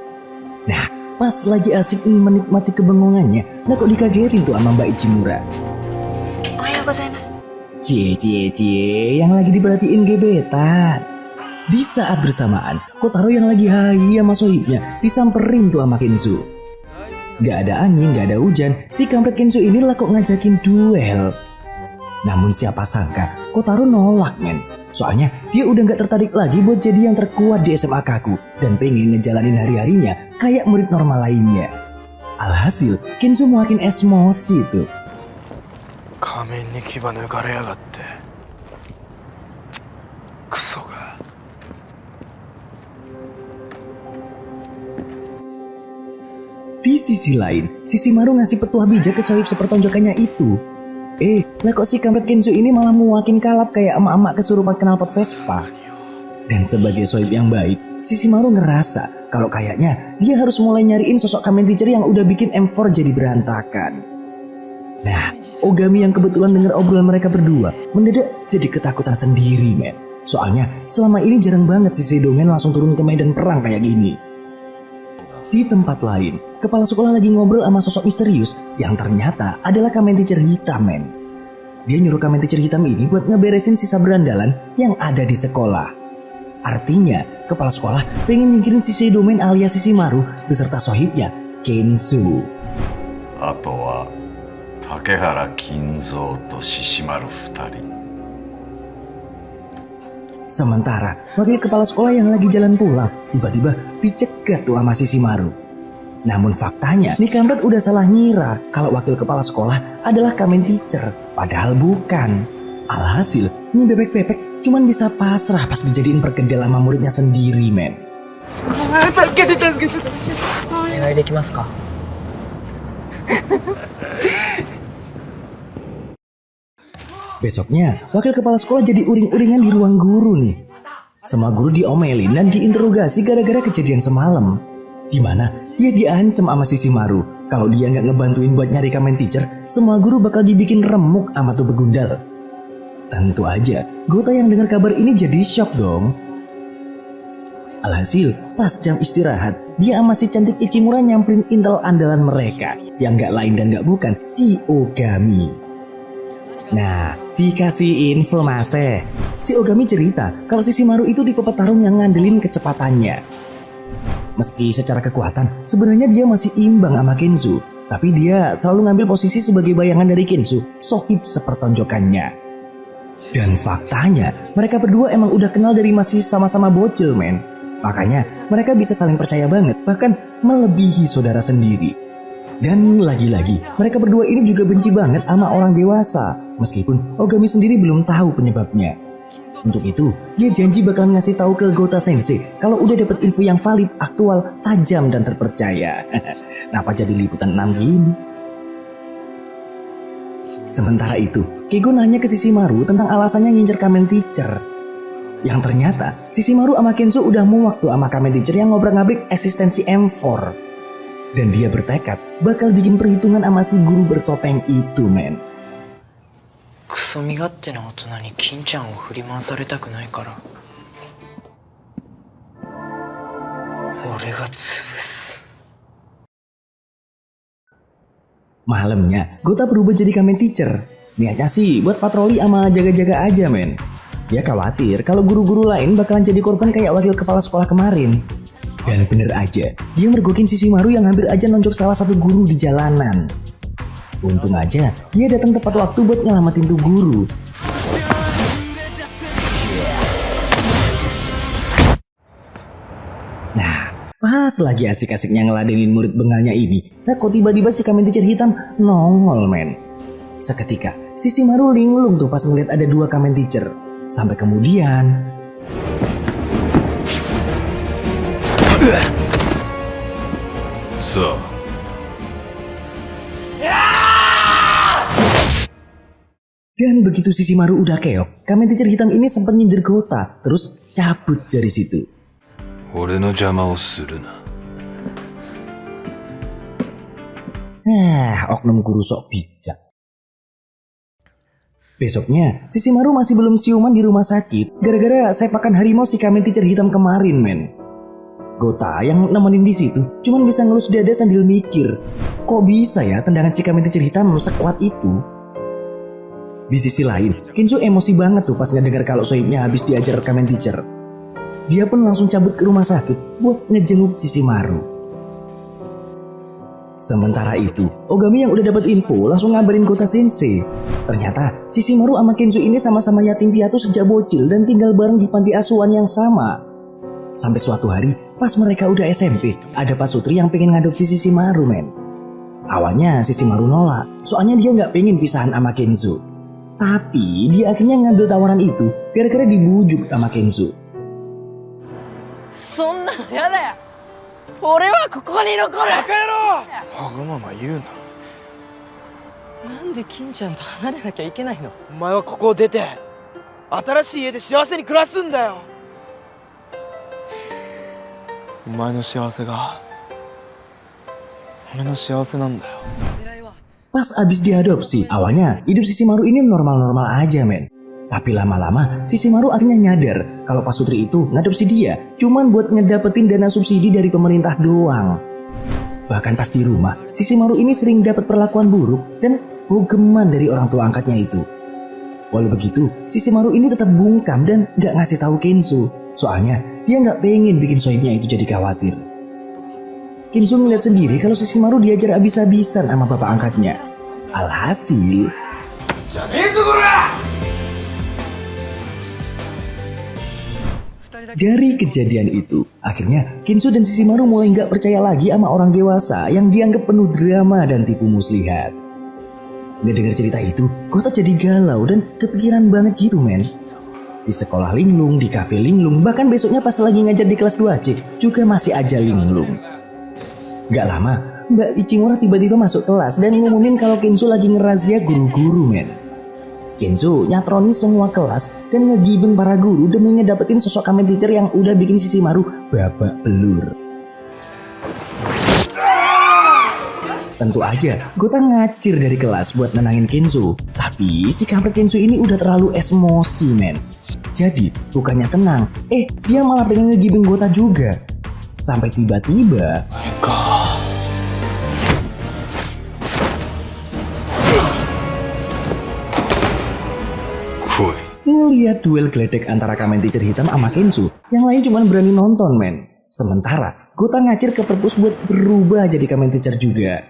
Nah, pas lagi asik menikmati kebengongannya, lah kok dikagetin tuh sama Mbak Ichimura. Ohayou gozaimasu. Cie, yang lagi diperhatiin gebetan. Di saat bersamaan, Kotaro yang lagi hai sama sohibnya disamperin tuh sama Kenzo. Gak ada angin, gak ada hujan, si kampret Kenzo ini lah kok ngajakin duel. Namun siapa sangka Kotaro nolak, men. Soalnya dia udah gak tertarik lagi buat jadi yang terkuat di SMA Kaku dan pengen ngejalanin hari-harinya kayak murid normal lainnya. Alhasil Kenzo makin emosi tuh. 仮面に牙抜かれやがってクソが Di sisi lain, Shishimaru ngasih petuah bijak ke sohib sepertonjokannya itu. Lah kok si kampret Kenzo ini malah muakin kalap kayak emak-emak kesurupan knalpot Vespa. Dan sebagai sohib yang baik, Shishimaru ngerasa kalau kayaknya dia harus mulai nyariin sosok kamen teacher yang udah bikin M4 jadi berantakan. Nah, Ogami yang kebetulan dengar obrolan mereka berdua mendadak jadi ketakutan sendiri, men. Soalnya selama ini jarang banget si Sedomen langsung turun ke medan perang kayak gini. Di tempat lain, kepala sekolah lagi ngobrol sama sosok misterius yang ternyata adalah kamen teacher hitam, men. Dia nyuruh kamen teacher hitam ini buat ngeberesin sisa berandalan yang ada di sekolah. Artinya, kepala sekolah pengen nyingkirin si Sedomen alias Shishimaru beserta sohibnya, Kenzo. あとは竹原金蔵と獅子丸2人 Sementara, wakil kepala sekolah yang lagi jalan pulang tiba-tiba dicegat tuh sama Shishimaru. Namun faktanya, nih kampret udah salah ngira kalau wakil kepala sekolah adalah kamen teacher, padahal bukan. Alhasil, ini bebek-bebek cuman bisa pasrah pas dijadiin perkedel sama muridnya sendiri, men. お願いできますか？ Besoknya, wakil kepala sekolah jadi uring-uringan di ruang guru nih. Semua guru diomelin dan diinterogasi gara-gara kejadian semalam. Dimana dia diancam sama Shishimaru. Kalau dia nggak ngebantuin buat nyari kamen teacher, semua guru bakal dibikin remuk sama tuh begundal. Tentu aja, Gota yang dengar kabar ini jadi shock dong. Alhasil, pas jam istirahat, dia sama si cantik Ichimura nyamperin intel andalan mereka. Yang nggak lain dan nggak bukan si Ogami. Nah, dikasih informasi. Si Ogami cerita kalau Shishimaru itu tipe petarung yang ngandelin kecepatannya. Meski secara kekuatan, sebenarnya dia masih imbang sama Kenzo. Tapi dia selalu ngambil posisi sebagai bayangan dari Kenzo, sohib sepertonjokannya. Dan faktanya, mereka berdua emang udah kenal dari masih sama-sama bocil, men. Makanya mereka bisa saling percaya banget, bahkan melebihi saudara sendiri. Dan lagi-lagi, mereka berdua ini juga benci banget sama orang dewasa, meskipun Ogami sendiri belum tahu penyebabnya. Untuk itu, dia janji bakal ngasih tahu ke Gota Sensei kalau udah dapet info yang valid, aktual, tajam, dan terpercaya. Kenapa jadi liputan 6 gini? Sementara itu, Keigo nanya ke Shishimaru tentang alasannya ngincer kamen teacher. Yang ternyata, Shishimaru sama Kenzo udah muak tuh sama kamen teacher yang ngobrak-ngabrik eksistensi M4. Dan dia bertekad bakal bikin perhitungan sama si guru bertopeng itu, men. クソ身勝手な大人に金ちゃんを振り回されたくないから俺が潰す。 Malamnya, Gota berubah jadi kamen teacher. Niatnya sih buat patroli sama jaga-jaga aja, men. Dia khawatir kalau guru-guru lain bakalan jadi korban kayak wakil kepala sekolah kemarin. Dan bener aja, dia mergokin Shishimaru yang hampir aja nonjok salah satu guru di jalanan. Untung aja, dia datang tepat waktu buat nyelamatin tuh guru. Nah, pas lagi asik-asiknya ngeladenin murid bengalnya ini, kok tiba-tiba si kamen teacher hitam nongol, men. Seketika, Shishimaru linglung tuh pas ngeliat ada dua kamen teacher. Sampai kemudian... So, Dan begitu Shishimaru udah keok, kamen teacher hitam ini sempat nyindir Gota, terus cabut dari situ. 俺の邪魔をするな。 Oknum guru sok bijak. Besoknya, Shishimaru masih belum siuman di rumah sakit gara-gara sepakan harimau si kamen teacher hitam kemarin, men. Gota yang nemenin di situ cuman bisa ngelus dada sambil mikir, kok bisa ya tendangan si kamen teacher hitam sekuat itu? Di sisi lain, Kenzo emosi banget tuh pas ngedengar kalau sohibnya habis diajar kamen teacher. Dia pun langsung cabut ke rumah sakit buat ngejenguk Shishimaru. Sementara itu, Ogami yang udah dapat info langsung ngabarin Gota Sensei. Ternyata Shishimaru sama Kenzo ini sama-sama yatim piatu sejak bocil dan tinggal bareng di panti asuhan yang sama. Sampai suatu hari, pas mereka udah SMP, ada pasutri yang pengen ngadopsi Shishimaru, men. Awalnya Shishimaru nolak, soalnya dia nggak pengen pisahan sama Kenzo. Tapi dia akhirnya ngambil tawaran itu gara-gara dibujuk sama Kenzo. 俺はここに残る。バカ野郎。わがまま言うな。なんで金ちゃんと離れなきゃいけないの？お前はここを出て新しい家で幸せに暮らすんだよ。お前の幸せが俺の幸せなんだよ。 Pas abis diadopsi, awalnya hidup Shishimaru ini normal-normal aja men. Tapi lama-lama Shishimaru akhirnya nyadar kalau pasutri itu ngadopsi dia cuman buat ngedapetin dana subsidi dari pemerintah doang. Bahkan pas di rumah, Shishimaru ini sering dapat perlakuan buruk dan bogeman dari orang tua angkatnya itu. Walau begitu, Shishimaru ini tetap bungkam dan gak ngasih tahu Kenzo. Soalnya dia gak pengen bikin sohibnya itu jadi khawatir. Kenzo ngeliat sendiri kalau Shishimaru diajar abis-abisan sama bapak angkatnya. Alhasil, dari kejadian itu, akhirnya Kenzo dan Shishimaru mulai gak percaya lagi sama orang dewasa yang dianggap penuh drama dan tipu muslihat. Ngedengar cerita itu, Gota jadi galau dan kepikiran banget gitu men. Di sekolah linglung, di kafe linglung, bahkan besoknya pas lagi ngajar di kelas 2C juga masih aja linglung. Gak lama, Mbak Ichimura tiba-tiba masuk kelas dan ngumumin kalau Kenzo lagi ngerazia guru-guru men. Kenzo nyatroni semua kelas dan ngegibeng para guru demi ngedapetin sosok kamen teacher yang udah bikin Shishimaru babak belur. Tentu aja, Gota ngacir dari kelas buat nenangin Kenzo. Tapi si kampret Kenzo ini udah terlalu emosi men. Jadi bukannya tenang, dia malah pengen ngegibeng Gota juga. Sampai tiba-tiba ngeliat duel geledek antara kamen teacher hitam sama Kenzo, yang lain cuma berani nonton men. Sementara Gota ngacir ke perpus buat berubah jadi kamen teacher juga.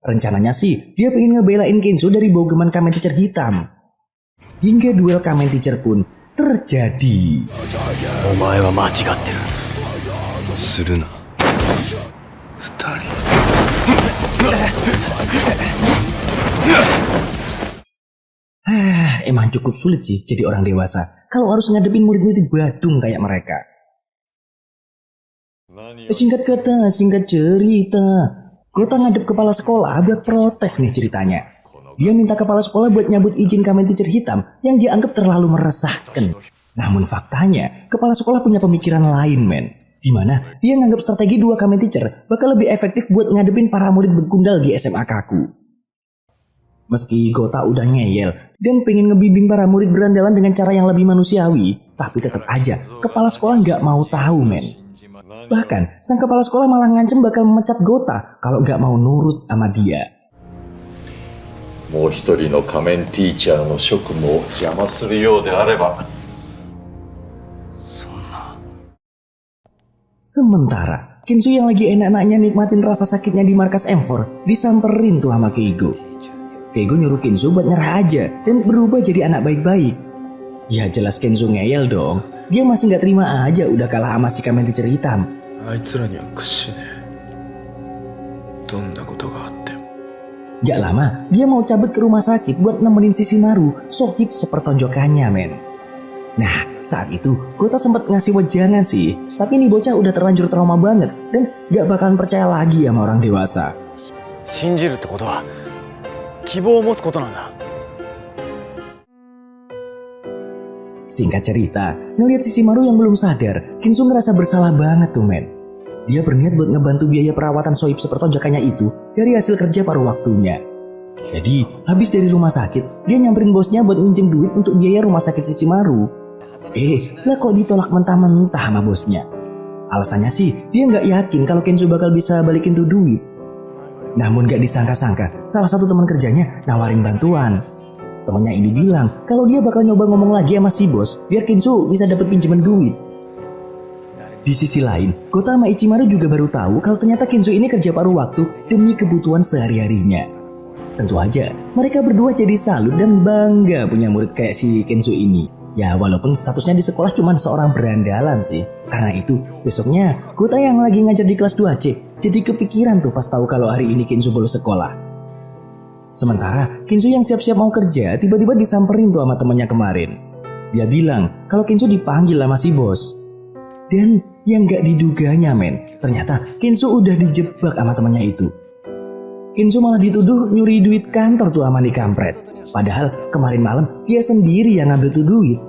Rencananya sih dia pengen ngebelain Kenzo dari bogeman kamen teacher hitam. Hingga duel kamen teacher pun terjadi. Omae wa machigatte ru. するな。Emang cukup sulit sih jadi orang dewasa kalau harus ngadepin murid-murid badung kayak mereka. Singkat kata, singkat cerita, Gota ngadep kepala sekolah buat protes nih ceritanya. Dia minta kepala sekolah buat nyabut izin kamen teacher hitam yang dianggap terlalu meresahkan. Namun faktanya, kepala sekolah punya pemikiran lain men. Dimana dia nganggap strategi dua kamen teacher bakal lebih efektif buat ngadepin para murid begundal di SMA Kaku. Meski Gota udah ngeyel dan pengen ngebimbing para murid berandalan dengan cara yang lebih manusiawi, tapi tetap aja kepala sekolah nggak mau tahu men. Bahkan sang kepala sekolah malah ngancem bakal memecat Gota kalau nggak mau nurut sama dia. もう一人の仮面ティーチャーの職務を邪魔するようであれば Sementara Kenzo yang lagi enak-enaknya nikmatin rasa sakitnya di markas M4 disamperin tuh sama Keigo. Keigo nyuruh Kenzo buat nyerah aja dan berubah jadi anak baik-baik. Ya jelas Kenzo ngeyel dong. Dia masih gak terima aja udah kalah sama si kamen teacher hitam. あいつらには屈しねえ。どんなことがあっても。 Gak lama dia mau cabut ke rumah sakit buat nemenin Shishimaru, sohib sepertonjokannya men. Nah saat itu Gota sempat ngasih wejangan sih, tapi ini bocah udah terlanjur trauma banget dan gak bakalan percaya lagi sama orang dewasa. 信じるってことは希望を持つことなんだ。 Singkat cerita, ngelihat Shishimaru yang belum sadar, Kenzo ngerasa bersalah banget tuh men. Dia berniat buat ngebantu biaya perawatan sohib sepertonjokannya itu dari hasil kerja paruh waktunya. Jadi habis dari rumah sakit, dia nyamperin bosnya buat minjem duit untuk biaya rumah sakit Shishimaru. Lah kok ditolak mentah-mentah sama bosnya. Alasannya sih dia nggak yakin kalau Kenzo bakal bisa balikin tuh duit. Namun gak disangka-sangka, salah satu teman kerjanya nawarin bantuan. Temannya ini bilang kalau dia bakal nyoba ngomong lagi sama si bos biar Kenzo bisa dapet pinjaman duit. Di sisi lain, Gota sama Ichimaru juga baru tahu kalau ternyata Kenzo ini kerja paruh waktu demi kebutuhan sehari-harinya. Tentu aja, mereka berdua jadi salut dan bangga punya murid kayak si Kenzo ini. Ya walaupun statusnya di sekolah cuma seorang berandalan sih. Karena itu, besoknya Gota yang lagi ngajar di kelas 2C jadi kepikiran tuh pas tahu kalau hari ini Kenzo bolos sekolah. Sementara Kenzo yang siap-siap mau kerja tiba-tiba disamperin tuh sama temannya kemarin. Dia bilang kalau Kenzo dipanggil sama si bos. Dan Yang gak diduganya men, ternyata Kenzo udah dijebak sama temannya itu. Kenzo malah dituduh nyuri duit kantor tuh sama nih kampret. Padahal kemarin malam dia sendiri yang ngambil tuh duit.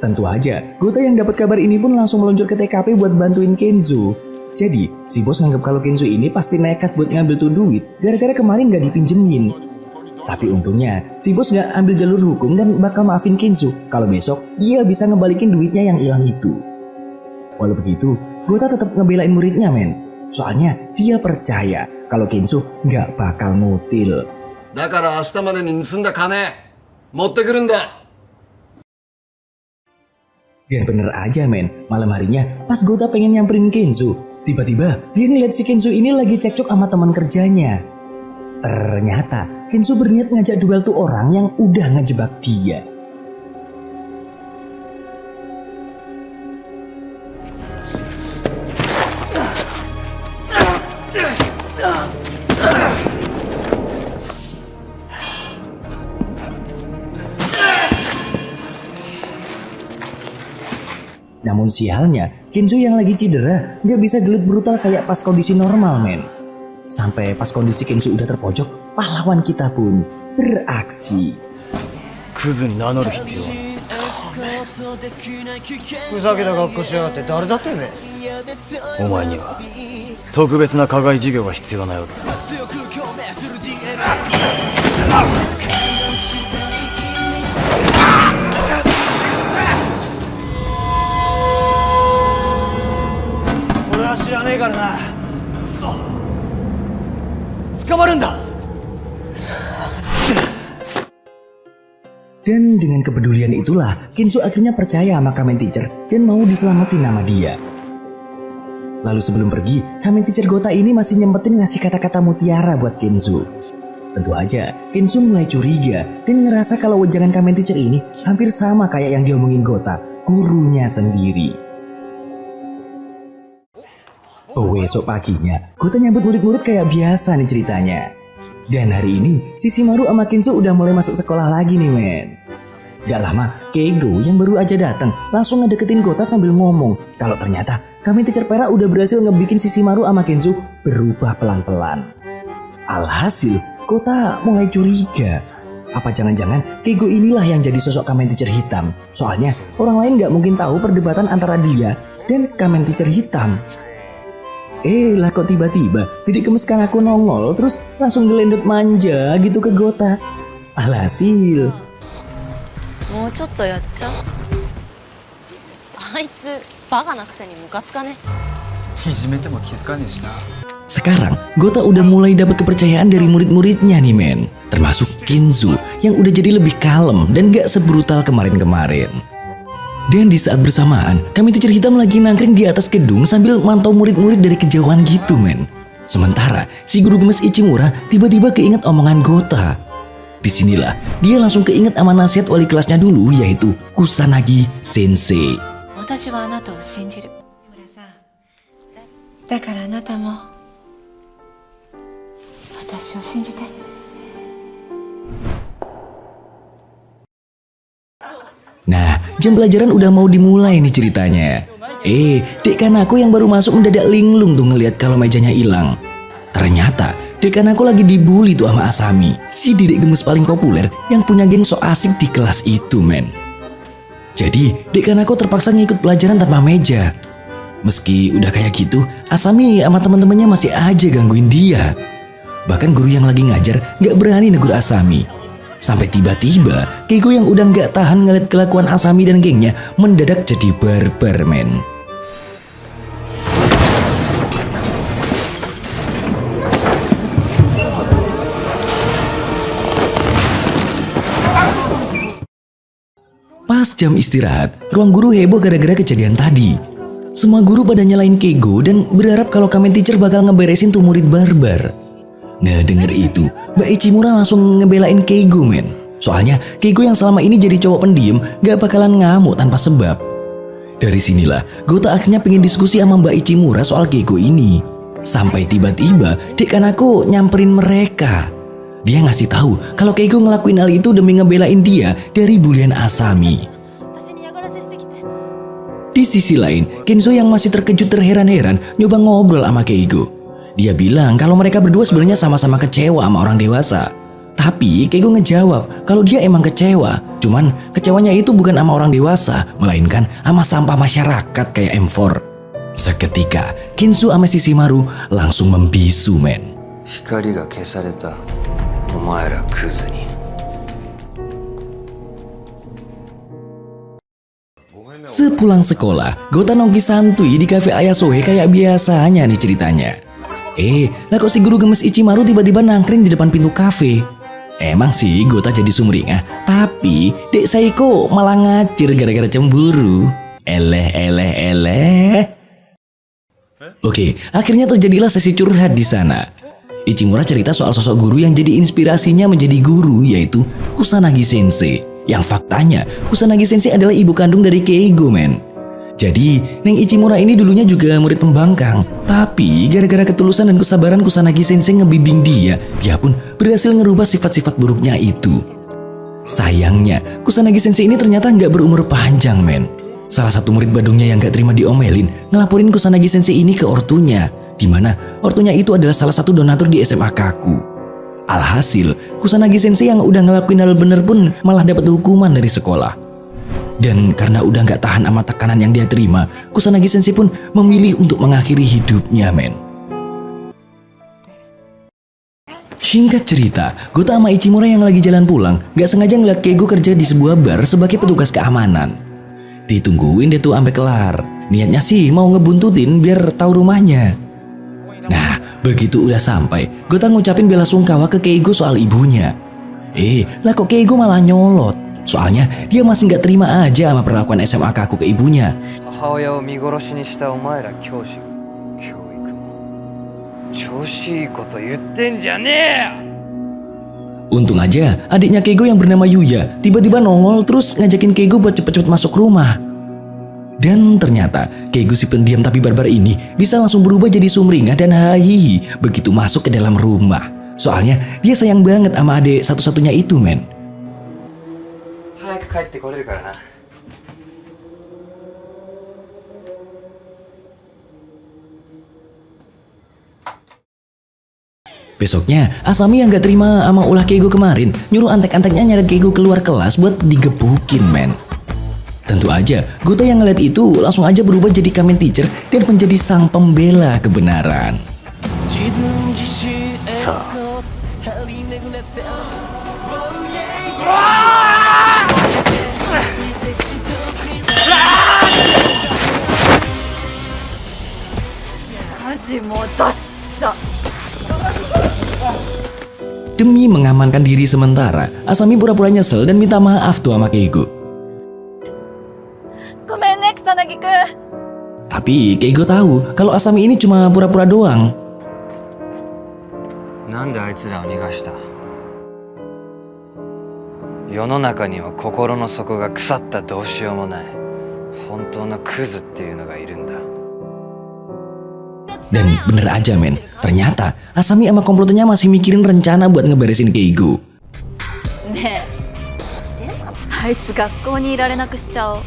Tentu aja, Gota yang dapat kabar ini pun langsung meluncur ke TKP buat bantuin Kenzo. Jadi, si bos nganggap kalau Kenzo ini pasti nekat buat ngambil tuh duit gara-gara kemarin gak dipinjemin. Tapi untungnya, si bos gak ambil jalur hukum dan bakal maafin Kenzo kalau besok dia bisa ngebalikin duitnya yang hilang itu. Walau begitu, Gota tetap ngebelain muridnya men. Soalnya dia percaya kalau Kenzo gak bakal ngutil. だから明日までに盗んだ金持ってくるんだ。 Dan bener aja men, malam harinya pas Gota pengen nyamperin Kenzo, tiba-tiba dia ngeliat si Kenzo ini lagi cekcok sama teman kerjanya. Ternyata Kenzo berniat ngajak duel tuh orang yang udah ngejebak dia. Namun sialnya, Kenzo yang lagi cedera gak bisa gelut brutal kayak pas kondisi normal men. Sampai pas kondisi Kenzo udah terpojok, pahlawan kita pun beraksi. クズに名乗る必要はない。ふざけた格好しやがって誰だてめえ。お前には特別な課外授業が必要なようだ。俺は知らねえからな。捕まるんだ。 Dan dengan kepedulian itulah, Kenzo akhirnya percaya sama Kamen Teacher dan mau diselamatin nama dia. Lalu sebelum pergi, Kamen Teacher Gota ini masih nyempetin ngasih kata-kata mutiara buat Kenzo. Tentu aja, Kenzo mulai curiga dan ngerasa kalau wejangan Kamen Teacher ini hampir sama kayak yang diomongin Gota, gurunya sendiri. Oh, esok paginya, Gota nyambut murid-murid kayak biasa nih ceritanya. Dan hari ini, Shishimaru sama Kenzo udah mulai masuk sekolah lagi nih men. Gak lama, Keigo yang baru aja datang langsung ngedeketin Gota sambil ngomong kalau ternyata Kamen Teacher Pera udah berhasil ngebikin Shishimaru sama Kenzo berubah pelan-pelan. Alhasil, Gota mulai curiga. Apa jangan-jangan Keigo inilah yang jadi sosok Kamen Teacher hitam? Soalnya orang lain gak mungkin tahu perdebatan antara dia dan Kamen Teacher hitam. Lah kok tiba-tiba Didik Gemes Kanako nongol terus langsung gelendot manja gitu ke Gota. Alhasil もうちょっとやっちゃう。あいつバカなくせにムカつかね。いじめても気づかねえしな。 sekarang Gota udah mulai dapat kepercayaan dari murid-muridnya nih men. Termasuk Kenzo yang udah jadi lebih kalem dan gak sebrutal kemarin-kemarin. Dan di saat bersamaan, Kamen Teacher hitam lagi nangkring di atas gedung sambil mantau murid-murid dari kejauhan gitu men. Sementara si guru gemes Ichimura tiba-tiba keinget omongan Gota. Disinilah dia langsung keinget sama nasihat wali kelasnya dulu yaitu Kusanagi Sensei. 私はあなたを信じる。だからあなたも私を信じて。 Nah, jam pelajaran udah mau dimulai nih ceritanya. Dek Kanako yang baru masuk mendadak linglung tuh ngeliat kalau mejanya hilang. Ternyata Dek Kanako lagi dibully tuh sama Asami, si dedek gemes paling populer yang punya geng so asik di kelas itu men. Jadi Dek Kanako terpaksa ngikut pelajaran tanpa meja. Meski udah kayak gitu, Asami sama teman-temannya masih aja gangguin dia. Bahkan guru yang lagi ngajar gak berani negur Asami. Sampai tiba-tiba Keigo yang udah gak tahan ngeliat kelakuan Asami dan gengnya mendadak jadi barbar men. Pas jam istirahat, ruang guru heboh gara-gara kejadian tadi. Semua guru pada nyalain Keigo dan berharap kalau Kamen Teacher bakal ngeberesin tuh murid barbar. Nah denger itu, Mbak Ichimura langsung ngebelain Keigo men. Soalnya Keigo yang selama ini jadi cowok pendiam gak bakalan ngamuk tanpa sebab. Dari sinilah Gota akhirnya pengen diskusi sama Mbak Ichimura soal Keigo ini. Sampai tiba-tiba Dek Kanako nyamperin mereka. Dia ngasih tahu kalau Keigo ngelakuin hal itu demi ngebelain dia dari bulian Asami. Di sisi lain, Kenzo yang masih terkejut terheran-heran nyoba ngobrol sama Keigo. Dia bilang kalau mereka berdua sebenarnya sama-sama kecewa sama orang dewasa. Tapi Keigo ngejawab kalau dia emang kecewa. Cuman kecewanya itu bukan sama orang dewasa, melainkan sama sampah masyarakat kayak M4. Seketika, Kenzo sama Shishimaru langsung membisu, men. 光が消されたお前らクズに Sepulang sekolah, Gota nongki santuy di kafe Ayasohe kayak biasanya nih ceritanya. Lah kok si guru gemes Ichimaru tiba-tiba nangkring di depan pintu kafe? Emang sih Gota jadi sumringah, tapi Dek Saiko malah ngacir gara-gara cemburu. Eleh. Oke, akhirnya terjadilah sesi curhat di sana. Ichimura cerita soal sosok guru yang jadi inspirasinya menjadi guru, yaitu Kusanagi Sensei. Yang faktanya, Kusanagi Sensei adalah ibu kandung dari Keigo, men. Jadi, Neng Ichimura ini dulunya juga murid pembangkang. Tapi, gara-gara ketulusan dan kesabaran Kusanagi Sensei ngebimbing dia pun berhasil ngerubah sifat-sifat buruknya itu. Sayangnya, Kusanagi Sensei ini ternyata nggak berumur panjang, men. Salah satu murid badungnya yang gak terima diomelin, ngelaporin Kusanagi Sensei ini ke ortunya, di mana ortunya itu adalah salah satu donatur di SMA Kaku. Alhasil, Kusanagi Sensei yang udah ngelakuin hal bener pun malah dapat hukuman dari sekolah. Dan karena udah gak tahan sama tekanan yang dia terima, Kusanagi Sensei pun memilih untuk mengakhiri hidupnya, men. Singkat cerita, Gota sama Ichimura yang lagi jalan pulang gak sengaja ngeliat Keigo kerja di sebuah bar sebagai petugas keamanan. Ditungguin deh tuh sampai kelar. Niatnya sih mau ngebuntutin biar tahu rumahnya. Nah, begitu udah sampai, Gota ngucapin bela sungkawa ke Keigo soal ibunya. Lah kok Keigo malah nyolot? Soalnya dia masih nggak terima aja sama perlakuan SMA Kaku ke ibunya. 母親を見殺しにしたお前ら教師が教育も調子いいこと言ってんじゃねえよ Untung aja adiknya Keigo yang bernama Yuya tiba-tiba nongol terus ngajakin Keigo buat cepet-cepet masuk rumah. Dan ternyata Keigo si pendiam tapi barbar ini bisa langsung berubah jadi sumringah dan hahihi begitu masuk ke dalam rumah. Soalnya dia sayang banget sama adik satu-satunya itu, men. 早く帰ってこれるからな Besoknya, Asami yang gak terima sama ulah Keigo kemarin nyuruh antek-anteknya nyeret Keigo keluar kelas buat digebukin, men. Tentu aja, Gota yang ngeliat itu langsung aja berubah jadi Kamen Teacher dan menjadi sang pembela kebenaran. さあ Demi mengamankan diri sementara, Asami pura-pura nyesel dan minta maaf tuh sama Keigo. Tapi Keigo tahu kalau Asami ini cuma pura-pura doang. なんであいつらを逃がした世の中には心の底が腐ったどうしようもない本当のクズっていうのがいるんだ Dan bener aja, men. Ternyata Asami sama komplotannya masih mikirin rencana buat ngeberesin Keigo. ねえあいつ学校にいられなくしちゃおう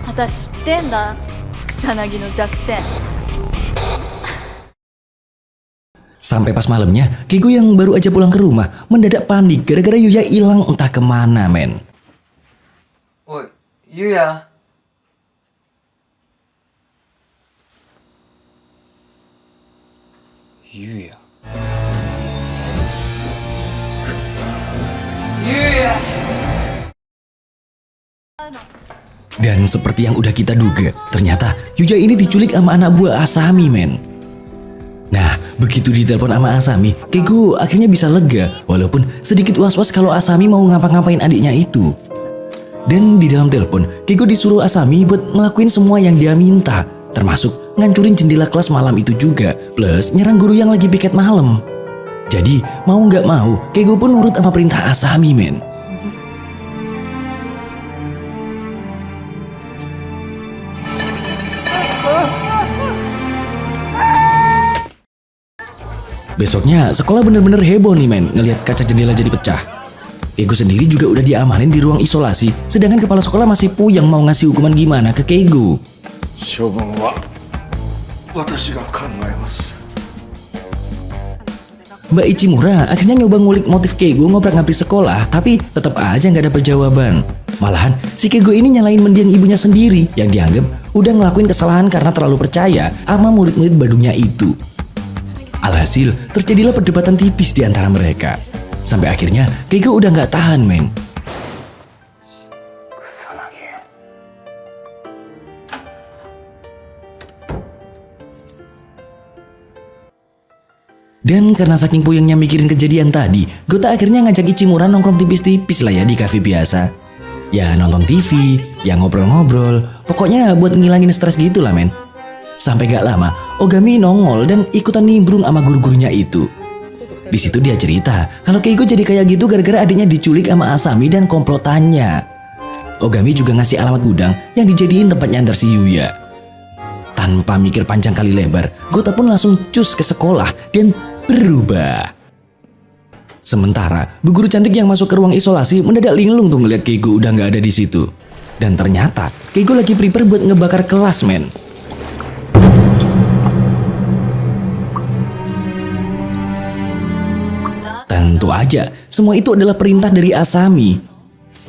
私知ってんだ草薙の弱点 Sampai pas malamnya, Keigo yang baru aja pulang ke rumah mendadak panik gara-gara Yuya hilang entah kemana, men. おいゆうや ゆうや Dan seperti yang udah kita duga, ternyata Yuya ini diculik sama anak buah Asami, men. Nah, begitu ditelepon sama Asami, Keigo akhirnya bisa lega, walaupun sedikit was-was kalau Asami mau ngapa-ngapain adiknya itu. Dan di dalam telepon, Keigo disuruh Asami buat ngelakuin semua yang dia minta, termasuk ngancurin jendela kelas malam itu juga, plus nyerang guru yang lagi piket malam. Jadi, mau nggak mau, Keigo pun nurut sama perintah Asami, men. Besoknya sekolah bener-bener heboh nih men ngelihat kaca jendela jadi pecah. Keigo sendiri juga udah diamanin di ruang isolasi, sedangkan kepala sekolah masih puyeng mau ngasih hukuman gimana ke Keigo. 処分は私が考えます。 Mbak Ichimura akhirnya nyoba ngulik motif Keigo ngobrak-ngabrik sekolah, tapi tetap aja nggak dapet jawaban. Malahan si Keigo ini nyalain mendiang ibunya sendiri yang dianggap udah ngelakuin kesalahan karena terlalu percaya sama murid-murid Badungnya itu. Alhasil terjadilah perdebatan tipis di antara mereka. Sampai akhirnya Keigo udah nggak tahan men. Dan karena saking puyengnya mikirin kejadian tadi, Gota akhirnya ngajak Ichimura nongkrong tipis-tipis lah ya di kafe biasa. Ya nonton TV, ya ngobrol-ngobrol, pokoknya buat ngilangin stres gitu lah men. Sampai gak lama, Ogami nongol dan ikutan nimbrung sama guru-gurunya itu. Di situ dia cerita kalau Keigo jadi kayak gitu gara-gara adiknya diculik sama Asami dan komplotannya. Ogami juga ngasih alamat gudang yang dijadiin tempat nyandar si Yuya. Tanpa mikir panjang kali lebar, Gota pun langsung cus ke sekolah dan berubah. Sementara, bu guru cantik yang masuk ke ruang isolasi mendadak linglung tuh ngeliat Keigo udah nggak ada di situ. Dan ternyata Keigo lagi prepare buat ngebakar kelas men. Tentu aja, semua itu adalah perintah dari Asami.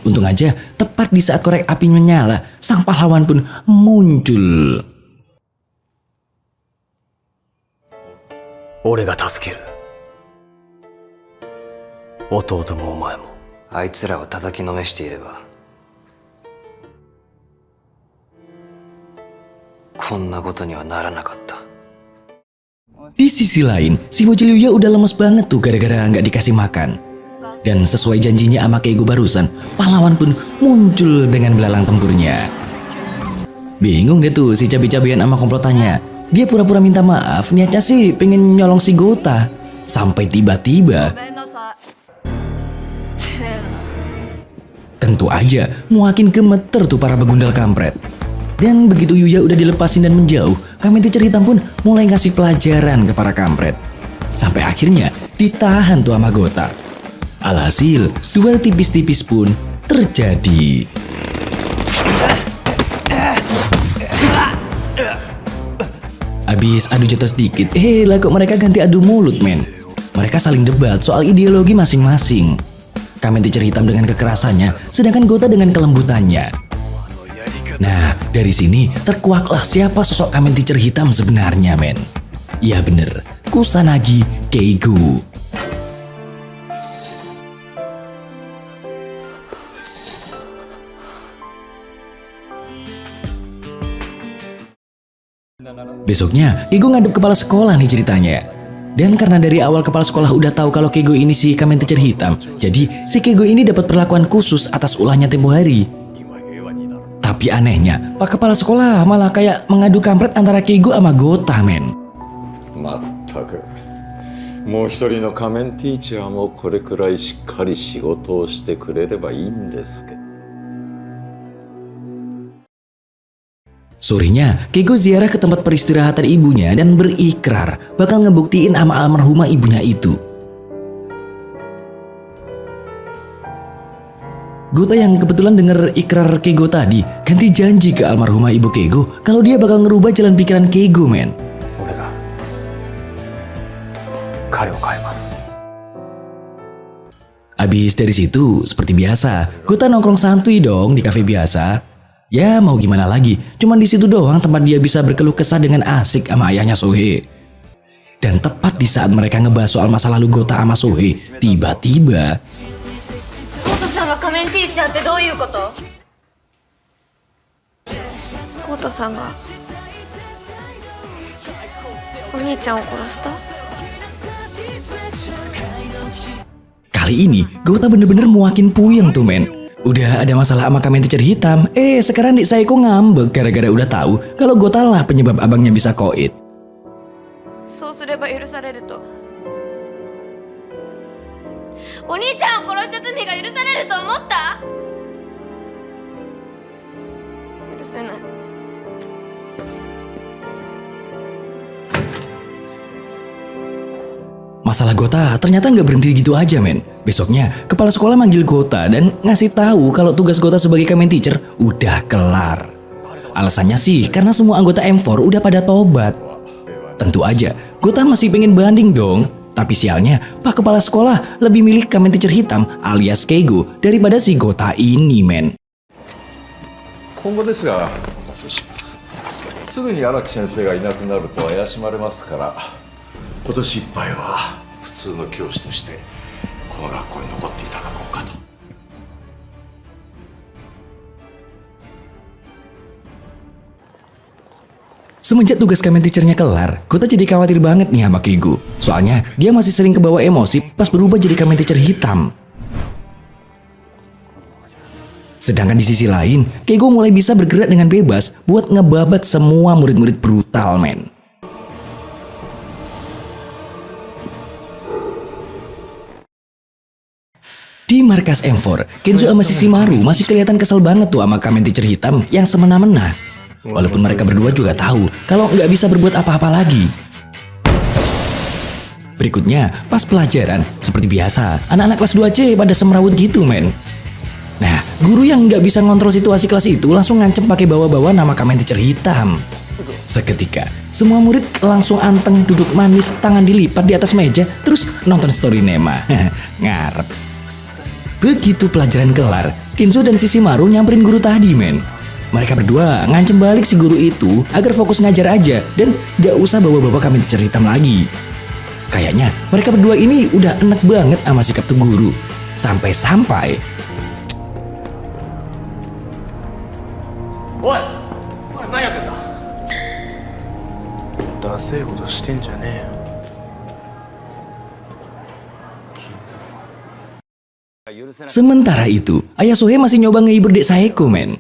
Untung aja, tepat di saat korek api menyala, sang pahlawan pun muncul. 俺が助ける。弟もお前も。あいつらを叩きのめしていればこんなことにはならなかった。 Di sisi lain, si bocil Yuya udah lemes banget tuh gara-gara nggak dikasih makan. Dan sesuai janjinya sama Keigo barusan, pahlawan pun muncul dengan belalang tempurnya. Bingung deh tuh si cabai-cabian sama komplotannya. Dia pura-pura minta maaf, niatnya sih pengen nyolong si Gota. Sampai tiba-tiba, tentu aja makin gemeter tuh para begundal kampret. Dan begitu Yuya udah dilepasin dan menjauh, Kamen Teacher Hitam pun mulai ngasih pelajaran ke para kampret. Sampai akhirnya ditahan tuh sama Gota. Alhasil, duel tipis-tipis pun terjadi. Abis adu jatuh sedikit, lah kok mereka ganti adu mulut men. Mereka saling debat soal ideologi masing-masing. Kamen Teacher Hitam dengan kekerasannya, sedangkan Gota dengan kelembutannya. Nah, dari sini terkuaklah siapa sosok Kamen Teacher Hitam sebenarnya men. Iya bener, Kusanagi Keigo. Besoknya, Keigo ngadep kepala sekolah nih ceritanya. Dan karena dari awal kepala sekolah udah tahu kalau Keigo ini si Kamen Teacher Hitam, jadi si Keigo ini dapat perlakuan khusus atas ulahnya tempo hari. Tapi anehnya, Pak Kepala Sekolah malah kayak mengadu kampret antara Keigo sama Gota men. まったくもう一人の仮面ティーチャーもこれくらいしっかり仕事をしてくれればいいんですけど。 Sorenya, Keigo ziarah ke tempat peristirahatan ibunya dan berikrar bakal ngebuktiin sama almarhumah ibunya itu. Gota yang kebetulan denger ikrar Keigo tadi ganti janji ke almarhumah ibu Keigo kalau dia bakal ngerubah jalan pikiran Keigo men. Abis dari situ, seperti biasa, Gota nongkrong santuy dong di kafe biasa. Ya mau gimana lagi, cuman di situ doang tempat dia bisa berkeluh kesah dengan asik sama ayahnya Sohei. Dan tepat di saat mereka ngebahas soal masa lalu Gota sama Sohei, tiba-tiba ゴトさんが仮面ティーチャーってどういうこと？ゴトさんがお兄ちゃんを殺した？ Kali ini Gota bener-bener muakin puyeng tuh men. Udah ada masalah sama Kamen Teacher Hitam, sekarang Dik Saeko ngambek gara-gara udah tahu kalau Gota lah penyebab abangnya bisa koit. そうすれば許されると。お兄ちゃんを殺した罪が許されると思った？許せない。Masalah Gota ternyata nggak berhenti gitu aja men. Besoknya kepala sekolah manggil Gota dan ngasih tahu kalau tugas Gota sebagai Kamen Teacher udah kelar. Alasannya sih karena semua anggota M4 udah pada tobat. Tentu aja Gota masih pengen banding dong. Tapi sialnya Pak Kepala Sekolah lebih milih Kamen Teacher hitam alias Keigo daripada si Gota ini men. 今後ですがお任せします。すぐに荒木先生がいなくなると怪しまれますから、今年いっぱいは普通の教師としてこの学校に残っていただこうかと。Semenjak tugas Kamen Teacher-nya kelar, Gota jadi khawatir banget nih sama Keigo. Soalnya dia masih sering kebawa emosi pas berubah jadi Kamen Teacher hitam. Sedangkan di sisi lain, Keigo mulai bisa bergerak dengan bebas buat ngebabat semua murid-murid brutal men. Di markas M4, Kenzo sama Shishimaru masih kelihatan kesel banget tuh sama Kamen Teacher hitam yang semena-mena. Walaupun mereka berdua juga tahu kalau nggak bisa berbuat apa-apa lagi. Berikutnya, pas pelajaran, seperti biasa, anak-anak kelas 2C pada semrawut gitu men. Nah, guru yang nggak bisa ngontrol situasi kelas itu langsung ngancem pakai bawa-bawa nama Kamen Teacher hitam. Seketika, semua murid langsung anteng duduk manis, tangan dilipat di atas meja, terus nonton story Nema. Ngarep. Begitu pelajaran kelar, Kenzo dan Shishimaru nyamperin guru tadi men. Mereka berdua ngancem balik si guru itu agar fokus ngajar aja dan gak usah bawa-bawa Kamen Teacher hitam lagi. Kayaknya mereka berdua ini udah enak banget sama sikap tuh guru. Sampai-sampai おい何やってんだ。ダセえことしてんじゃねえよ。 Sementara itu, Ayah Sohei masih nyoba ngehibur Dek Saeko men.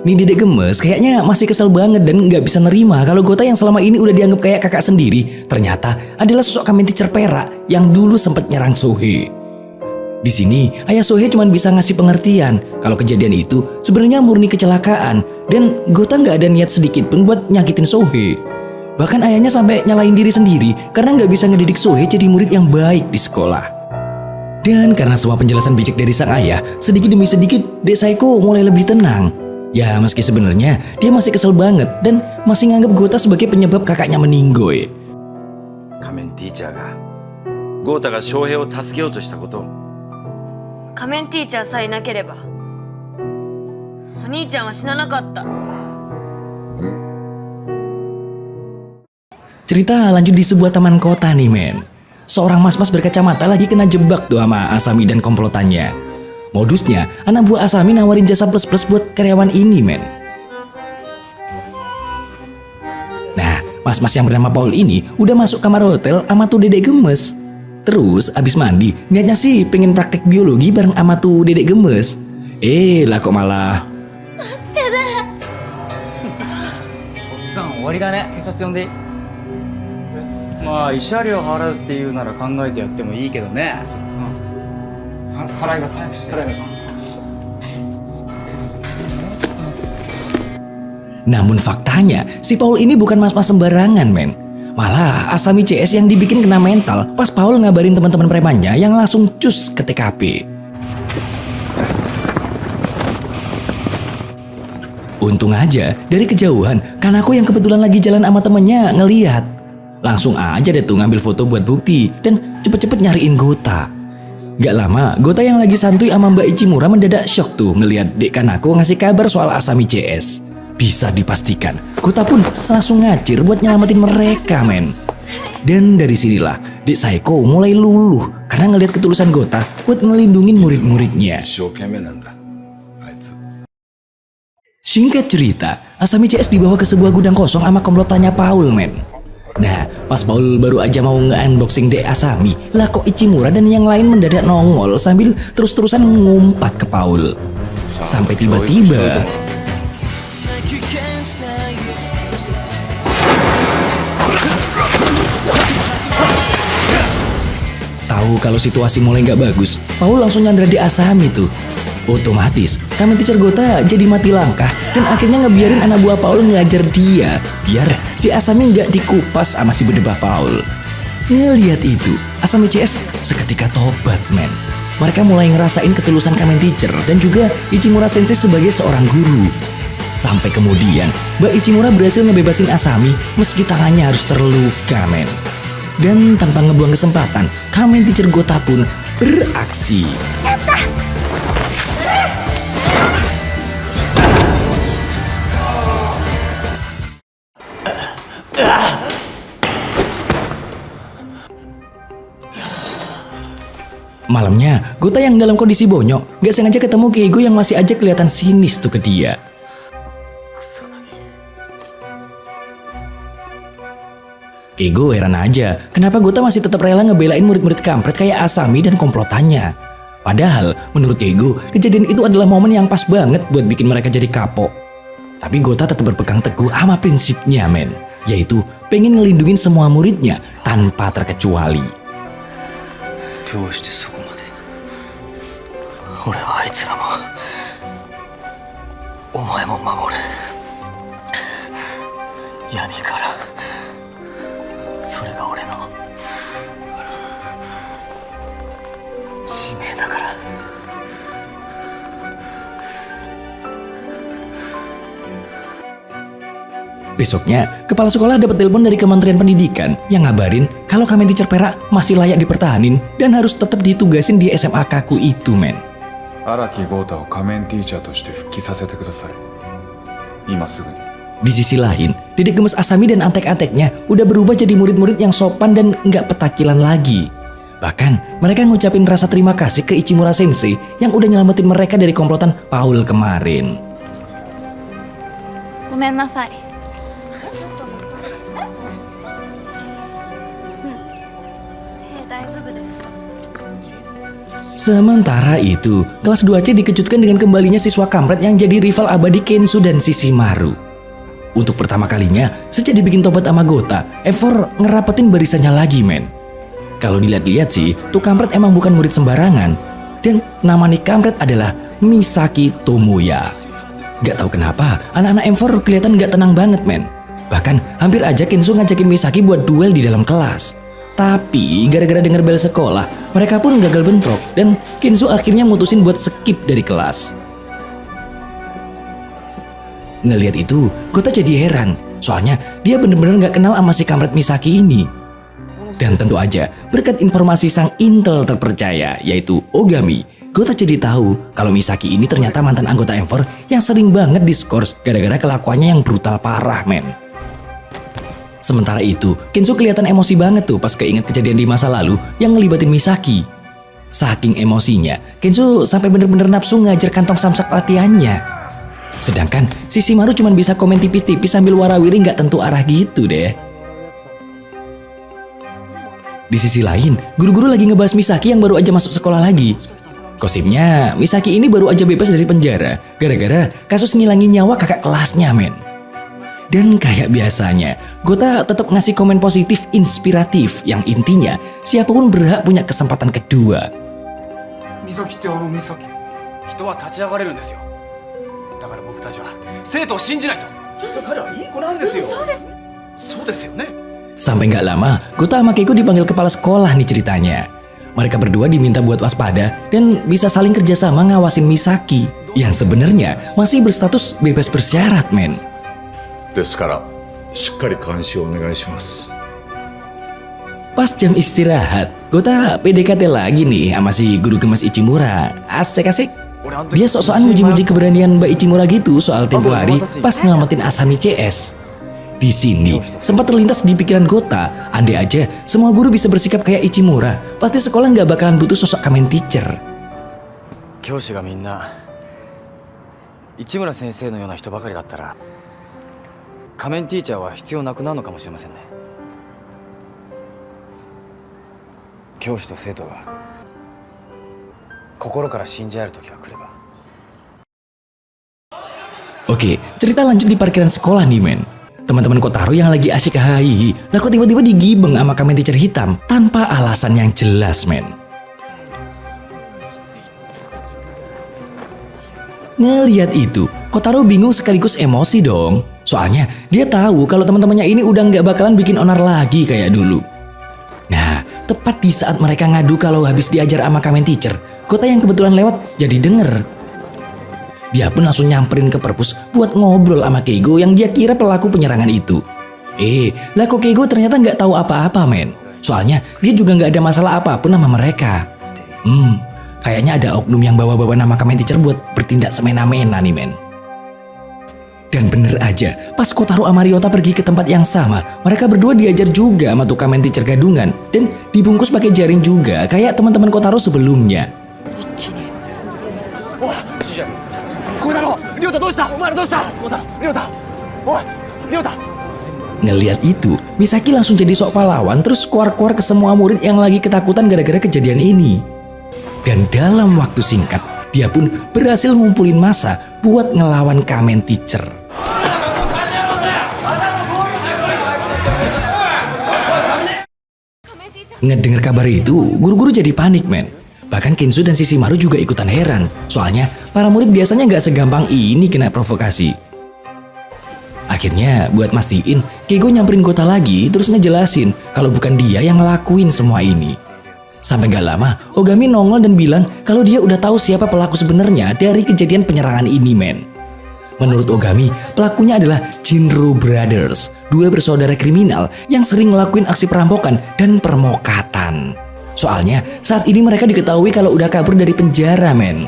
Nih dedek gemes kayaknya masih kesel banget dan nggak bisa nerima kalau Gota yang selama ini udah dianggap kayak kakak sendiri ternyata adalah sosok Kamen Teacher perak yang dulu sempat nyerang Sohei. Di sini Ayah Sohei cuma bisa ngasih pengertian kalau kejadian itu sebenarnya murni kecelakaan dan Gota nggak ada niat sedikit pun buat nyakitin Sohei. Bahkan ayahnya sampai nyalahin diri sendiri karena nggak bisa ngedidik Sohei jadi murid yang baik di sekolah. Dan karena semua penjelasan bijak dari sang ayah, sedikit demi sedikit Dek Saeko mulai lebih tenang. Ya meski sebenarnya dia masih kesel banget dan masih nganggap Gota sebagai penyebab kakaknya meninggoy. 仮面ティーチャーがゴータが翔平を助けようとしたこと。仮面ティーチャーさえいなければお兄ちゃんは死ななかった。 Cerita lanjut di sebuah taman kota nih men. Seorang mas-mas berkacamata lagi kena jebak tuh sama Asami dan komplotannya. Modusnya, anak buah Asami nawarin jasa plus-plus buat karyawan ini men. Nah, mas-mas yang bernama Paul ini udah masuk kamar hotel sama tuh dedek gemes. Terus abis mandi, niatnya sih pengen praktek biologi bareng sama tuh dedek gemes. Lah kok malah... おっさん終わりだね。警察呼んでいい？まあ慰謝料払うっていうなら考えてやってもいいけどね。払います。払います。 Namun faktanya, si Paul ini bukan mas-mas sembarangan men. Malah Asami CS yang dibikin kena mental pas Paul ngabarin teman-teman premannya yang langsung cus ke TKP. Untung aja dari kejauhan Kanako yang kebetulan lagi jalan sama temennya ngeliat. Langsung aja deh tuh ngambil foto buat bukti dan cepet-cepet nyariin Gota. Gak lama, Gota yang lagi santuy sama Mbak Ichimura mendadak shock tuh ngeliat Dek Kanako ngasih kabar soal Asami CS. Bisa dipastikan, Gota pun langsung ngacir buat nyelamatin mereka men. Dan dari sinilah Dek Saeko mulai luluh karena ngeliat ketulusan Gota buat ngelindungin murid-muridnya. Singkat cerita, Asami CS dibawa ke sebuah gudang kosong sama komplotannya Paul men. Nah, pas Paul baru aja mau nge-unboxing Dek Asami, lah kok Ichimura dan yang lain mendadak nongol sambil terus-terusan ngumpat ke Paul. Sampai tiba-tiba... Tahu kalau situasi mulai nggak bagus, Paul langsung nyandra Dek Asami tuh. Otomatis, Kamen Teacher Gota jadi mati langkah dan akhirnya ngebiarin anak buah Paul ngajar dia biar si Asami nggak dikupas sama si berdebah Paul. Ngeliat itu, Asami CS seketika tobat, men. Mereka mulai ngerasain ketulusan Kamen Teacher dan juga Ichimura Sensei sebagai seorang guru. Sampai kemudian, Mbak Ichimura berhasil ngebebasin Asami meski tangannya harus terluka, men. Dan tanpa ngebuang kesempatan, Kamen Teacher Gota pun beraksi. Malamnya, Gota yang dalam kondisi bonyok gak sengaja ketemu Keigo yang masih aja kelihatan sinis tuh ke dia. Keigo heran aja, kenapa Gota masih tetap rela ngebelain murid-murid kampret kayak Asami dan komplotannya. Padahal, menurut Keigo, kejadian itu adalah momen yang pas banget buat bikin mereka jadi kapok. Tapi Gota tetap berpegang teguh sama prinsipnya, men. Yaitu, pengen ngelindungin semua muridnya tanpa terkecuali. どうしてそこまで俺はあいつらもお前も守る闇からそれが俺の使命だから Besoknya, kepala sekolah dapat telepon dari Kementerian Pendidikan yang ngabarin kalau Kamen Teacher Perak masih layak dipertahanin dan harus tetap ditugasin di SMA Kaku itu, men. 荒木豪太を仮面ティーチャーとして復帰させてください今すぐに Di sisi lain, Dedek Gemes Asami dan antek-anteknya udah berubah jadi murid-murid yang sopan dan nggak petakilan lagi. Bahkan, mereka ngucapin rasa terima kasih ke Ichimura Sensei yang udah nyelamatin mereka dari komplotan Paul kemarin. ごめんなさい。 Sementara itu, kelas 2C dikejutkan dengan kembalinya siswa kampret yang jadi rival abadi Kensu dan Shishimaru. Untuk pertama kalinya, sejak dibikin tobat sama Gota, M4 ngerapetin barisannya lagi, men. Kalau dilihat-lihat sih, tuh kampret emang bukan murid sembarangan. Dan nama nih kampret adalah Misaki Tomoya. Gak tahu kenapa, anak-anak M4 kelihatan gak tenang banget, men. Bahkan hampir aja Kensu ngajakin Misaki buat duel di dalam kelas. Tapi gara-gara denger bel sekolah, mereka pun gagal bentrok dan Kenzo akhirnya mutusin buat skip dari kelas. Ngeliat itu, Gota jadi heran. Soalnya dia bener-bener gak kenal sama si kampret Misaki ini. Dan tentu aja, berkat informasi sang intel terpercaya, yaitu Ogami, Gota jadi tahu kalau Misaki ini ternyata mantan anggota M4 yang sering banget diskors gara-gara kelakuannya yang brutal parah, men. Sementara itu, Kenzo kelihatan emosi banget tuh pas keinget kejadian di masa lalu yang ngelibatin Misaki. Saking emosinya, Kenzo sampai bener-bener nafsu ngajar kantong samsak latihannya. Sedangkan Shishimaru cuma bisa komen tipis-tipis sambil warawiri nggak tentu arah gitu deh. Di sisi lain, guru-guru lagi ngebahas Misaki yang baru aja masuk sekolah lagi. Gosipnya, Misaki ini baru aja bebas dari penjara gara-gara kasus ngilangin nyawa kakak kelasnya, men. Dan kayak biasanya, Gota tetap ngasih komen positif inspiratif yang intinya siapapun berhak punya kesempatan kedua. MisakiってMisaki。人は立ち上がれるんですよ。だから僕たちは生徒を信じないと。彼はいい子なんですよ。そうです。そうですよね。Sampai nggak lama, Gota sama Keiko dipanggil kepala sekolah nih ceritanya. Mereka berdua diminta buat waspada dan bisa saling kerjasama ngawasin Misaki yang sebenarnya masih berstatus bebas bersyarat, men. ですからしっかり監視をお願いします。 Pas jam istirahat, Gota PDKT lagi nih sama si guru gemes Ichimura. Asik-asik. Dia sok-sokan muji-muji keberanian Mbak Ichimura gitu soal tempo hari pas nyelamatin Asami CS. Di sini sempat terlintas di pikiran Gota, andai aja semua guru bisa bersikap kayak Ichimura, pasti sekolah nggak bakalan butuh sosok Kamen Teacher. 教師がみんな市村先生のような人ばかりだったら仮面ティーチャーは必要なくなるのかもしれませんね。教師と生徒が心から信じ合える時が来れば。 Oke, cerita lanjut di parkiran sekolah nih, men. Teman-teman Kotaro yang lagi asyik hahihi, lah kok tiba-tiba digibeng sama Kamen Teacher hitam tanpa alasan yang jelas, men. Ngeliat itu, Kotaro bingung sekaligus emosi dong. Soalnya dia tahu kalau teman-temannya ini udah nggak bakalan bikin onar lagi kayak dulu. Nah, tepat di saat mereka ngadu kalau habis diajar sama Kamen Teacher, Gota yang kebetulan lewat jadi denger. Dia pun langsung nyamperin ke perpus buat ngobrol sama Keigo yang dia kira pelaku penyerangan itu. Lah kok Keigo ternyata nggak tahu apa-apa, men. Soalnya dia juga nggak ada masalah apapun sama mereka. Kayaknya ada oknum yang bawa-bawa nama Kamen Teacher buat bertindak semena-mena nih, men. Dan bener aja, pas Kotaro sama Ryota pergi ke tempat yang sama, mereka berdua diajar juga sama tuh Kamen Teacher gadungan dan dibungkus pakai jaring juga kayak teman-teman Kotaro sebelumnya. Ngeliat itu, Misaki langsung jadi sok pahlawan terus keluar-keluar ke semua murid yang lagi ketakutan gara-gara kejadian ini. Dan dalam waktu singkat, dia pun berhasil ngumpulin massa buat ngelawan Kamen Teacher. Ngedenger kabar itu, guru-guru jadi panik, men. Bahkan Kenzo dan Shishimaru juga ikutan heran. Soalnya, para murid biasanya nggak segampang ini kena provokasi. Akhirnya, buat mastiin, Keigo nyamperin Gota lagi terus ngejelasin kalau bukan dia yang ngelakuin semua ini. Sampai gak lama, Ogami nongol dan bilang kalau dia udah tahu siapa pelaku sebenarnya dari kejadian penyerangan ini, men. Menurut Ogami, pelakunya adalah Jinro Brothers, dua bersaudara kriminal yang sering ngelakuin aksi perampokan dan permokatan. Soalnya, saat ini mereka diketahui kalau udah kabur dari penjara, men.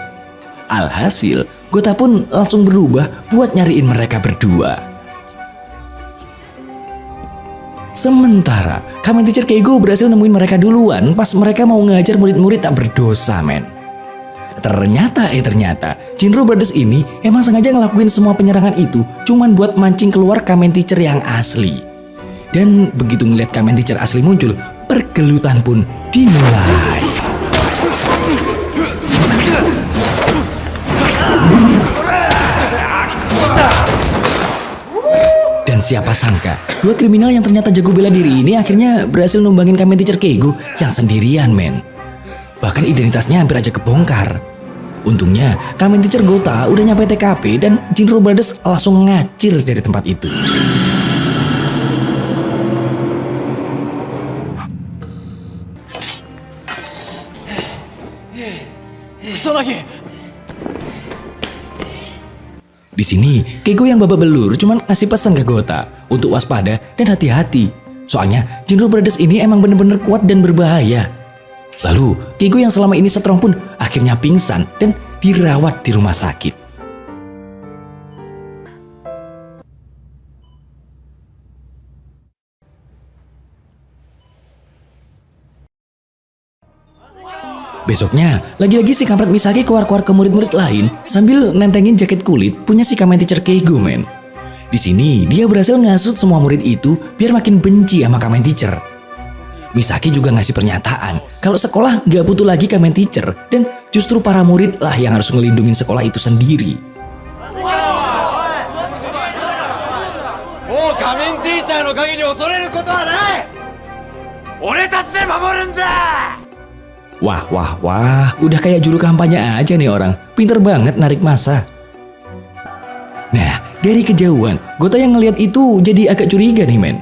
Alhasil, Gota pun langsung berubah buat nyariin mereka berdua. Sementara, Kamen Teacher Keigo berhasil nemuin mereka duluan pas mereka mau ngajar murid-murid tak berdosa, men. Ternyata, Jinro Brothers ini emang sengaja ngelakuin semua penyerangan itu cuman buat mancing keluar Kamen Teacher yang asli. Dan begitu ngeliat Kamen Teacher asli muncul, pergelutan pun dimulai. Dan siapa sangka, dua kriminal yang ternyata jago bela diri ini akhirnya berhasil numbangin Kamen Teacher Keigo yang sendirian, men. Bahkan identitasnya hampir aja kebongkar. Untungnya, Kamen Teacher Gota udah nyampe TKP dan Jinro Brothers langsung ngacir dari tempat itu. Di sini, Keigo yang babak belur cuman ngasih pesan ke Gota untuk waspada dan hati-hati. Soalnya, Jinro Brothers ini emang bener-bener kuat dan berbahaya. Lalu, Keigo yang selama ini strong pun akhirnya pingsan dan dirawat di rumah sakit. Besoknya, lagi-lagi si kampret Misaki keluar-keluar ke murid-murid lain sambil nentengin jaket kulit punya si Kamen Teacher Keigo, men. Di sini, dia berhasil ngasut semua murid itu biar makin benci sama Kamen Teacher. Misaki juga ngasih pernyataan kalau sekolah gak butuh lagi Kamen Teacher dan justru para murid lah yang harus ngelindungin sekolah itu sendiri. Wah, udah kayak juru kampanye aja nih orang. Pinter banget narik massa. Nah, dari kejauhan, Gota yang ngeliat itu jadi agak curiga nih, men.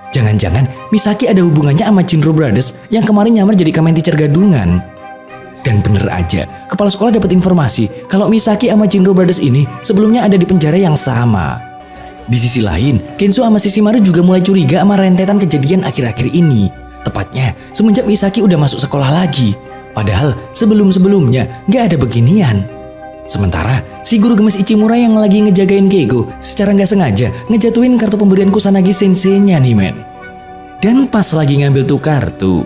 Jangan-jangan Misaki ada hubungannya sama Jinro Brothers yang kemarin nyamar jadi Kamen Teacher gadungan. Dan bener aja, kepala sekolah dapat informasi kalau Misaki sama Jinro Brothers ini sebelumnya ada di penjara yang sama. Di sisi lain, Kenzo sama Shishimaru juga mulai curiga sama rentetan kejadian akhir-akhir ini. Tepatnya semenjak Misaki udah masuk sekolah lagi. Padahal sebelum-sebelumnya gak ada beginian. Sementara si guru gemes Ichimura yang lagi ngejagain Keigo secara nggak sengaja ngejatuhin kartu pemberian Kusanagi Sensei-nya nih, men. Dan pas lagi ngambil tuh kartu,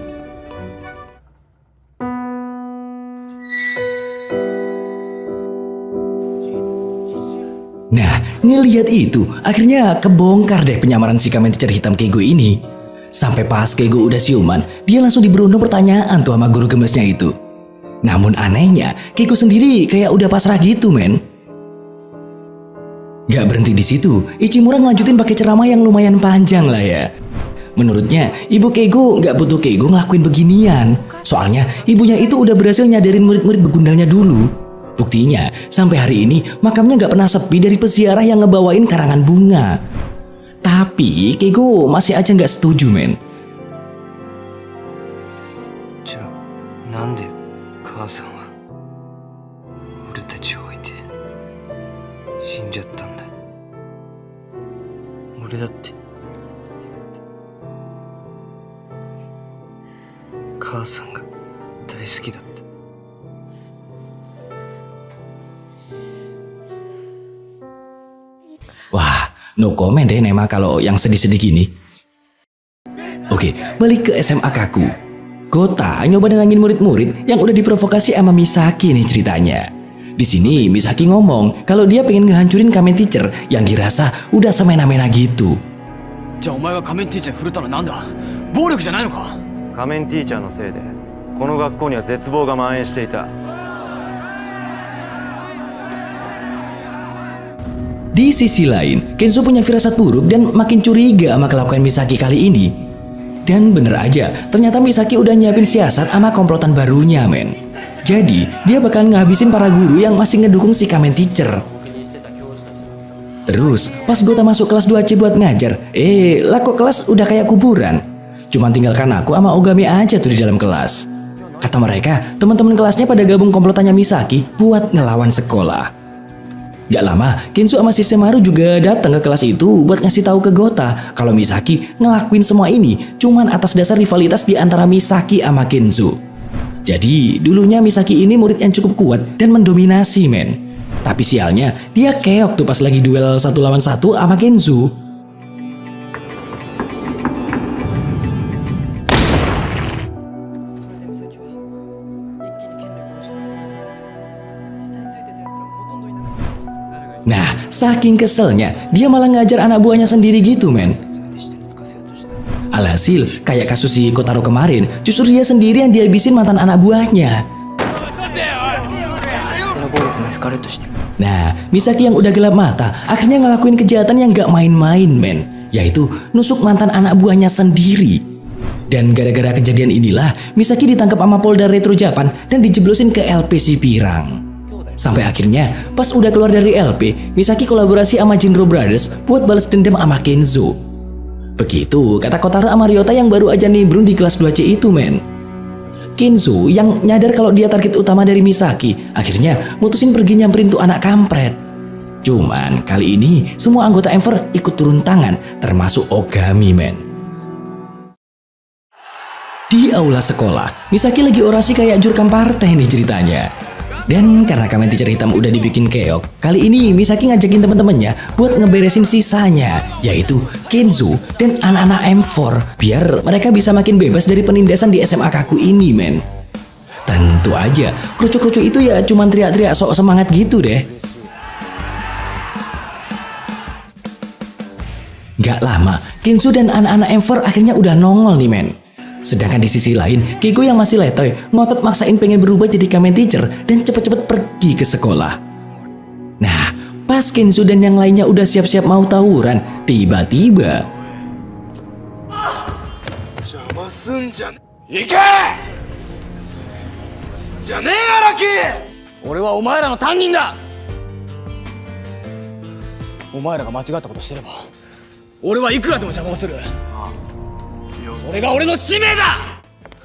nah, ngelihat itu akhirnya kebongkar deh penyamaran si Kamen Teacher hitam Keigo ini. Sampai pas Keigo udah siuman, dia langsung diberundung pertanyaan tuh sama guru gemesnya itu. Namun anehnya, Keigo sendiri kayak udah pasrah gitu, men. Gak berhenti di situ, Ichimura ngelanjutin pakai ceramah yang lumayan panjang lah ya. Menurutnya, ibu Keigo gak butuh Keigo ngelakuin beginian. Soalnya, ibunya itu udah berhasil nyadarin murid-murid begundalnya dulu. Buktinya, sampai hari ini makamnya gak pernah sepi dari peziarah yang ngebawain karangan bunga. Tapi, Keigo masih aja gak setuju, men. 母さんが大好きだった。 Wah, no comment deh Nema kalau yang sedih-sedih gini. Oke, balik ke SMA Kaku. Gota nyoba nenangin murid-murid yang udah diprovokasi sama Misaki nih ceritanya. Di sini Misaki ngomong kalau dia pengen ngehancurin Kamen Teacher yang dirasa udah semena-mena gitu. じゃあお前が仮面ティーチャーに振るったのは何だ？暴力じゃないのか？仮面ティーチャーのせいでこの学校には絶望が蔓延していた。 Di sisi lain, Kenzo punya firasat buruk dan makin curiga sama kelakuan Misaki kali ini. Dan bener aja, ternyata Misaki udah nyiapin siasat sama komplotan barunya, men. Jadi, dia bakal ngabisin para guru yang masih ngedukung si Kamen Teacher. Terus, pas Gota masuk kelas 2C buat ngajar, lah kok kelas udah kayak kuburan. Cuman tinggalkan aku sama Ogami aja tuh di dalam kelas. Kata mereka, teman-teman kelasnya pada gabung komplotannya Misaki buat ngelawan sekolah. Gak lama, Kenzo sama Shikamaru juga datang ke kelas itu buat ngasih tahu ke Gota kalau Misaki ngelakuin semua ini cuman atas dasar rivalitas di antara Misaki sama Kenzo. Jadi, dulunya Misaki ini murid yang cukup kuat dan mendominasi, men. Tapi sialnya, dia keok tuh pas lagi duel 1 lawan 1 sama Kenzo. Nah, saking keselnya, dia malah ngajar anak buahnya sendiri gitu, men. Alhasil, kayak kasus si Kotaro kemarin, justru dia sendiri yang dihabisin mantan anak buahnya. Nah, Misaki yang udah gelap mata, akhirnya ngelakuin kejahatan yang gak main-main, men. Yaitu nusuk mantan anak buahnya sendiri. Dan gara-gara kejadian inilah, Misaki ditangkap sama Polda Retro Japan dan dijeblosin ke LP si Pirang. Sampai akhirnya, pas udah keluar dari LP, Misaki kolaborasi sama Jinro Brothers buat balas dendam sama Kenzo. Begitu kata Kotaro sama Ryota yang baru aja nimbrung di kelas 2C itu, men. Kenzo yang nyadar kalau dia target utama dari Misaki, akhirnya mutusin pergi nyamperin tuh anak kampret. Cuman kali ini semua anggota Enver ikut turun tangan, termasuk Ogami, men. Di aula sekolah, Misaki lagi orasi kayak jurkam partai nih ceritanya. Dan karena Kamen Teacher hitam udah dibikin keok, kali ini Misaki ngajakin temen-temennya buat ngeberesin sisanya, yaitu Kenzo dan anak-anak M4, biar mereka bisa makin bebas dari penindasan di SMA Kaku ini, men. Tentu aja, kerucu-kerucu itu ya cuman teriak-teriak sok semangat gitu deh. Gak lama, Kenzo dan anak-anak M4 akhirnya udah nongol nih, men. Sedangkan di sisi lain, Keigo yang masih letoy ngotot maksain pengen berubah jadi Kamen Teacher dan cepet-cepet pergi ke sekolah. Nah, pas Kenzo dan yang lainnya udah siap-siap mau tawuran, tiba-tiba...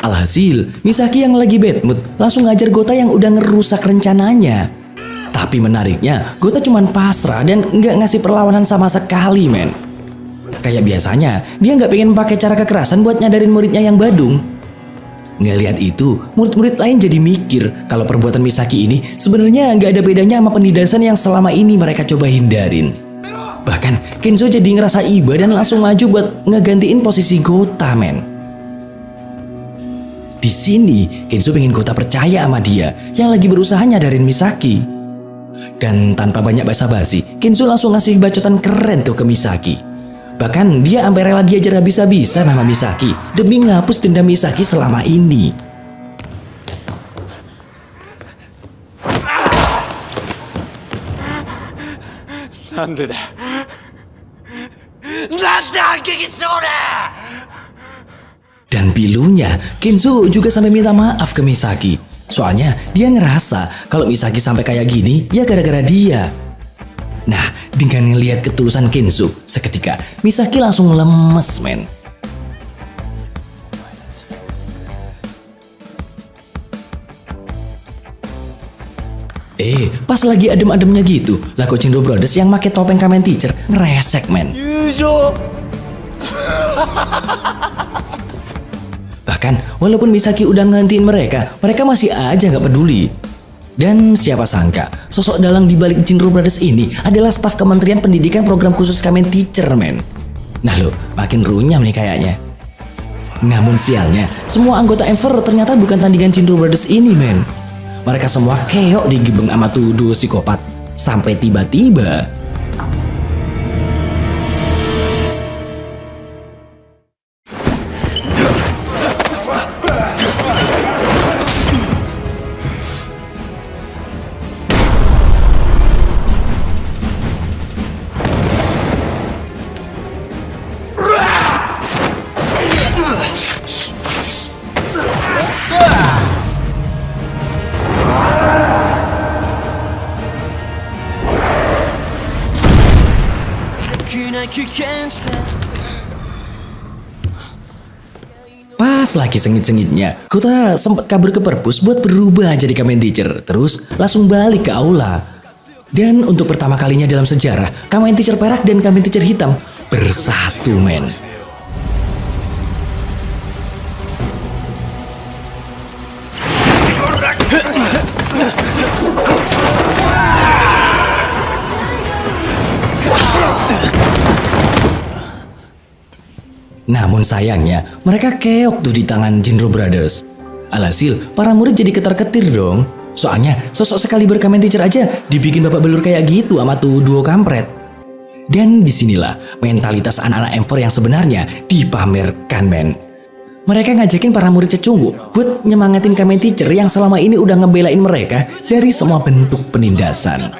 Alhasil, Misaki yang lagi bad mood langsung ngajar Gota yang udah ngerusak rencananya. Tapi menariknya, Gota cuman pasrah dan nggak ngasih perlawanan sama sekali, men. Kayak biasanya, dia nggak pengen pakai cara kekerasan buat nyadarin muridnya yang badung. Ngeliat itu, murid-murid lain jadi mikir kalau perbuatan Misaki ini sebenarnya nggak ada bedanya sama penindasan yang selama ini mereka coba hindarin. Bahkan Kenzo jadi ngerasa iba dan langsung maju buat ngegantiin posisi Gota, men. Di sini Kenzo pengen Gota percaya sama dia yang lagi berusaha nyadarin Misaki. Dan tanpa banyak basa-basi, Kenzo langsung ngasih bacotan keren tuh ke Misaki. Bahkan dia sampai rela diajar habis-habisan sama Misaki demi ngapus dendam Misaki selama ini. Dan pilunya, Kenzo juga sampai minta maaf ke Misaki. Soalnya dia ngerasa kalau Misaki sampai kayak gini ya gara-gara dia. Nah, dengan ngelihat ketulusan Kenzo, seketika Misaki langsung lemes, men. Pas lagi adem-ademnya gitu, lah Coach Jinro Brothers yang make topeng Kamen Teacher ngeresek, men. Bahkan Bahkan walaupun Misaki udah ngehentiin mereka masih aja nggak peduli. Dan siapa sangka, sosok dalang di balik Jinro Brothers ini adalah staf Kementerian Pendidikan Program Khusus Kamen Teacher, men. Nah lo, makin runyam nih kayaknya. Namun sialnya, semua anggota Enver ternyata bukan tandingan Jinro Brothers ini, men. Mereka semua keok digebeng sama tuh duo psikopat. Sampai tiba-tiba pas lagi sengit-sengitnya, Gota sempat kabur ke perpus buat berubah jadi Kamen Teacher, terus langsung balik ke aula. Dan untuk pertama kalinya dalam sejarah, Kamen Teacher perak dan Kamen Teacher hitam bersatu, men. Namun sayangnya, mereka keok tuh di tangan Jinro Brothers. Alhasil, para murid jadi ketar-ketir dong. Soalnya, sosok sekali berkamen teacher aja dibikin babak belur kayak gitu sama tuh duo kampret. Dan disinilah mentalitas anak-anak Enver yang sebenarnya dipamerkan, men. Mereka ngajakin para murid cecunggu buat nyemangatin kamen teacher yang selama ini udah ngebelain mereka dari semua bentuk penindasan.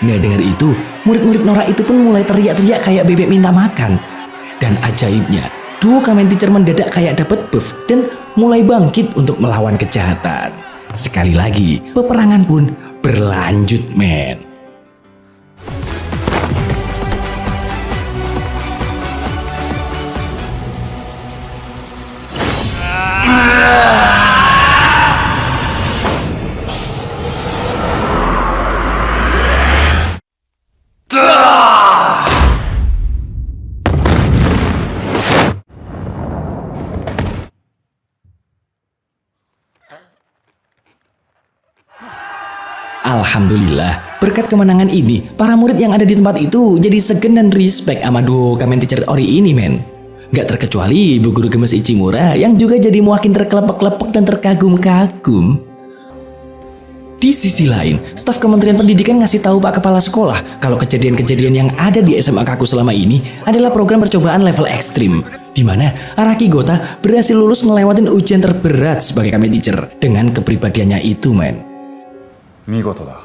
Nah, dengar itu, murid-murid norak itu pun mulai teriak-teriak kayak bebek minta makan. Dan ajaibnya, duo Kamen Teacher mendadak kayak dapet buff dan mulai bangkit untuk melawan kejahatan. Sekali lagi, peperangan pun berlanjut, men. Alhamdulillah, berkat kemenangan ini, para murid yang ada di tempat itu jadi segen dan respect sama duo Kamen Teacher Ori ini, men. Gak terkecuali Bu Guru Gemes Ichimura yang juga jadi makin terkelepek-kelepek dan terkagum-kagum. Di sisi lain, staf Kementerian Pendidikan ngasih tahu Pak Kepala Sekolah kalau kejadian-kejadian yang ada di SMA Kaku selama ini adalah program percobaan level ekstrim, di mana Araki Gota berhasil lulus ngelewatin ujian terberat sebagai Kamen Teacher dengan kepribadiannya itu, men. 見事だ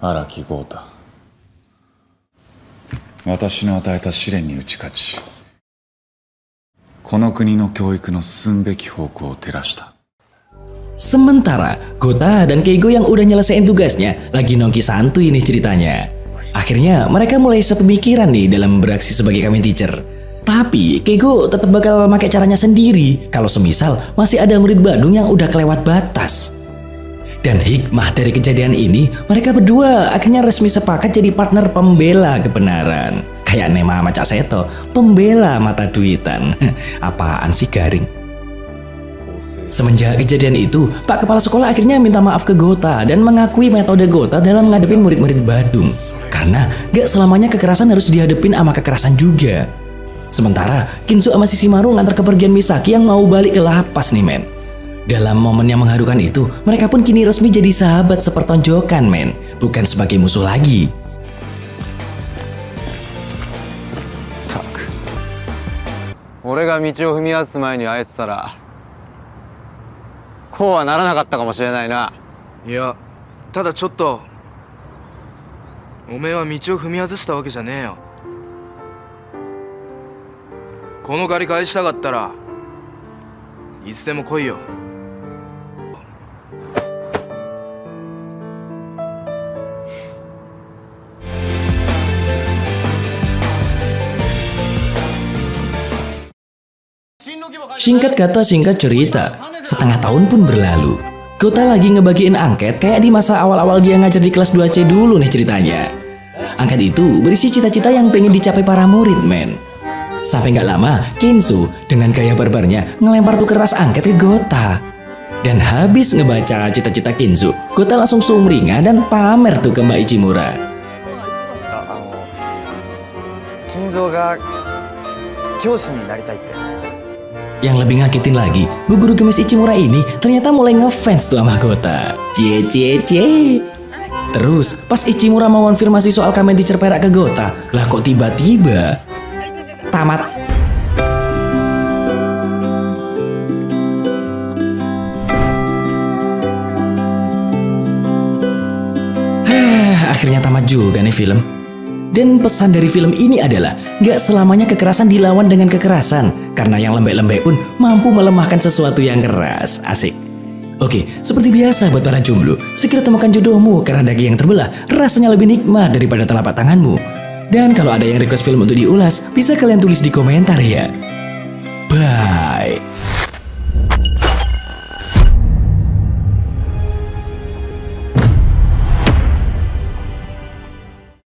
荒木豪太。私の与えた試練に打ち勝ち、この国の教育の進むべき方向を照らした。 Sementara Gota dan Keigo yang udah nyelesain tugasnya lagi nongki santuy nih ceritanya. Akhirnya mereka mulai sepemikiran nih dalam beraksi sebagai Kamen Teacher. Tapi Keigo tetap bakal pakai caranya sendiri kalau semisal masih ada murid Badung yang udah kelewat batas. Dan hikmah dari kejadian ini, mereka berdua akhirnya resmi sepakat jadi partner pembela kebenaran. Kayak Nema sama Cak Seto, pembela mata duitan. Apaan sih garing? Semenjak kejadian itu, Pak Kepala Sekolah akhirnya minta maaf ke Gota dan mengakui metode Gota dalam ngadepin murid-murid Badung. Karena gak selamanya kekerasan harus dihadepin sama kekerasan juga. Sementara Kinzo sama Shishimaru ngantar kepergian Misaki yang mau balik ke lapas nih, men. Dalam momen yang mengharukan itu, mereka pun kini resmi jadi sahabat sepertonjokan, men. Bukan sebagai musuh lagi. Tak. 俺が道を踏み外す前に会えてたら、こうはならなかったかもしれないな。いや、ただちょっとおめえは道を踏み外したわけじゃねえよ。この借り返したかったらいつでも来いよ。 Singkat kata singkat cerita, setengah tahun pun berlalu. Gota lagi ngebagiin angket kayak di masa awal-awal dia ngajar di kelas 2C dulu nih ceritanya. Angket itu berisi cita-cita yang pengen dicapai para murid, men. Sampai nggak lama, Kenzo dengan gaya barbarnya ngelempar tuh kertas angket ke Gota. Dan habis ngebaca cita-cita Kenzo, Gota langsung sumringah dan pamer tuh ke Mbak Ichimura. 金蔵が教師になりたいって。 Yang lebih ngagetin lagi, bu guru gemes Ichimura ini ternyata mulai ngefans tuh sama Gota. Cie cie cie. Terus, pas Ichimura mau konfirmasi soal Kamen Teacher perak ke Gota, lah kok tiba-tiba tamat. Akhirnya tamat juga nih film. Dan pesan dari film ini adalah gak selamanya kekerasan dilawan dengan kekerasan, karena yang lembek-lembek pun mampu melemahkan sesuatu yang keras. Asik. Oke, seperti biasa buat para jomblo, segera temukan jodohmu karena daging yang terbelah rasanya lebih nikmat daripada telapak tanganmu. Dan kalau ada yang request film untuk diulas, bisa kalian tulis di komentar ya. Bye.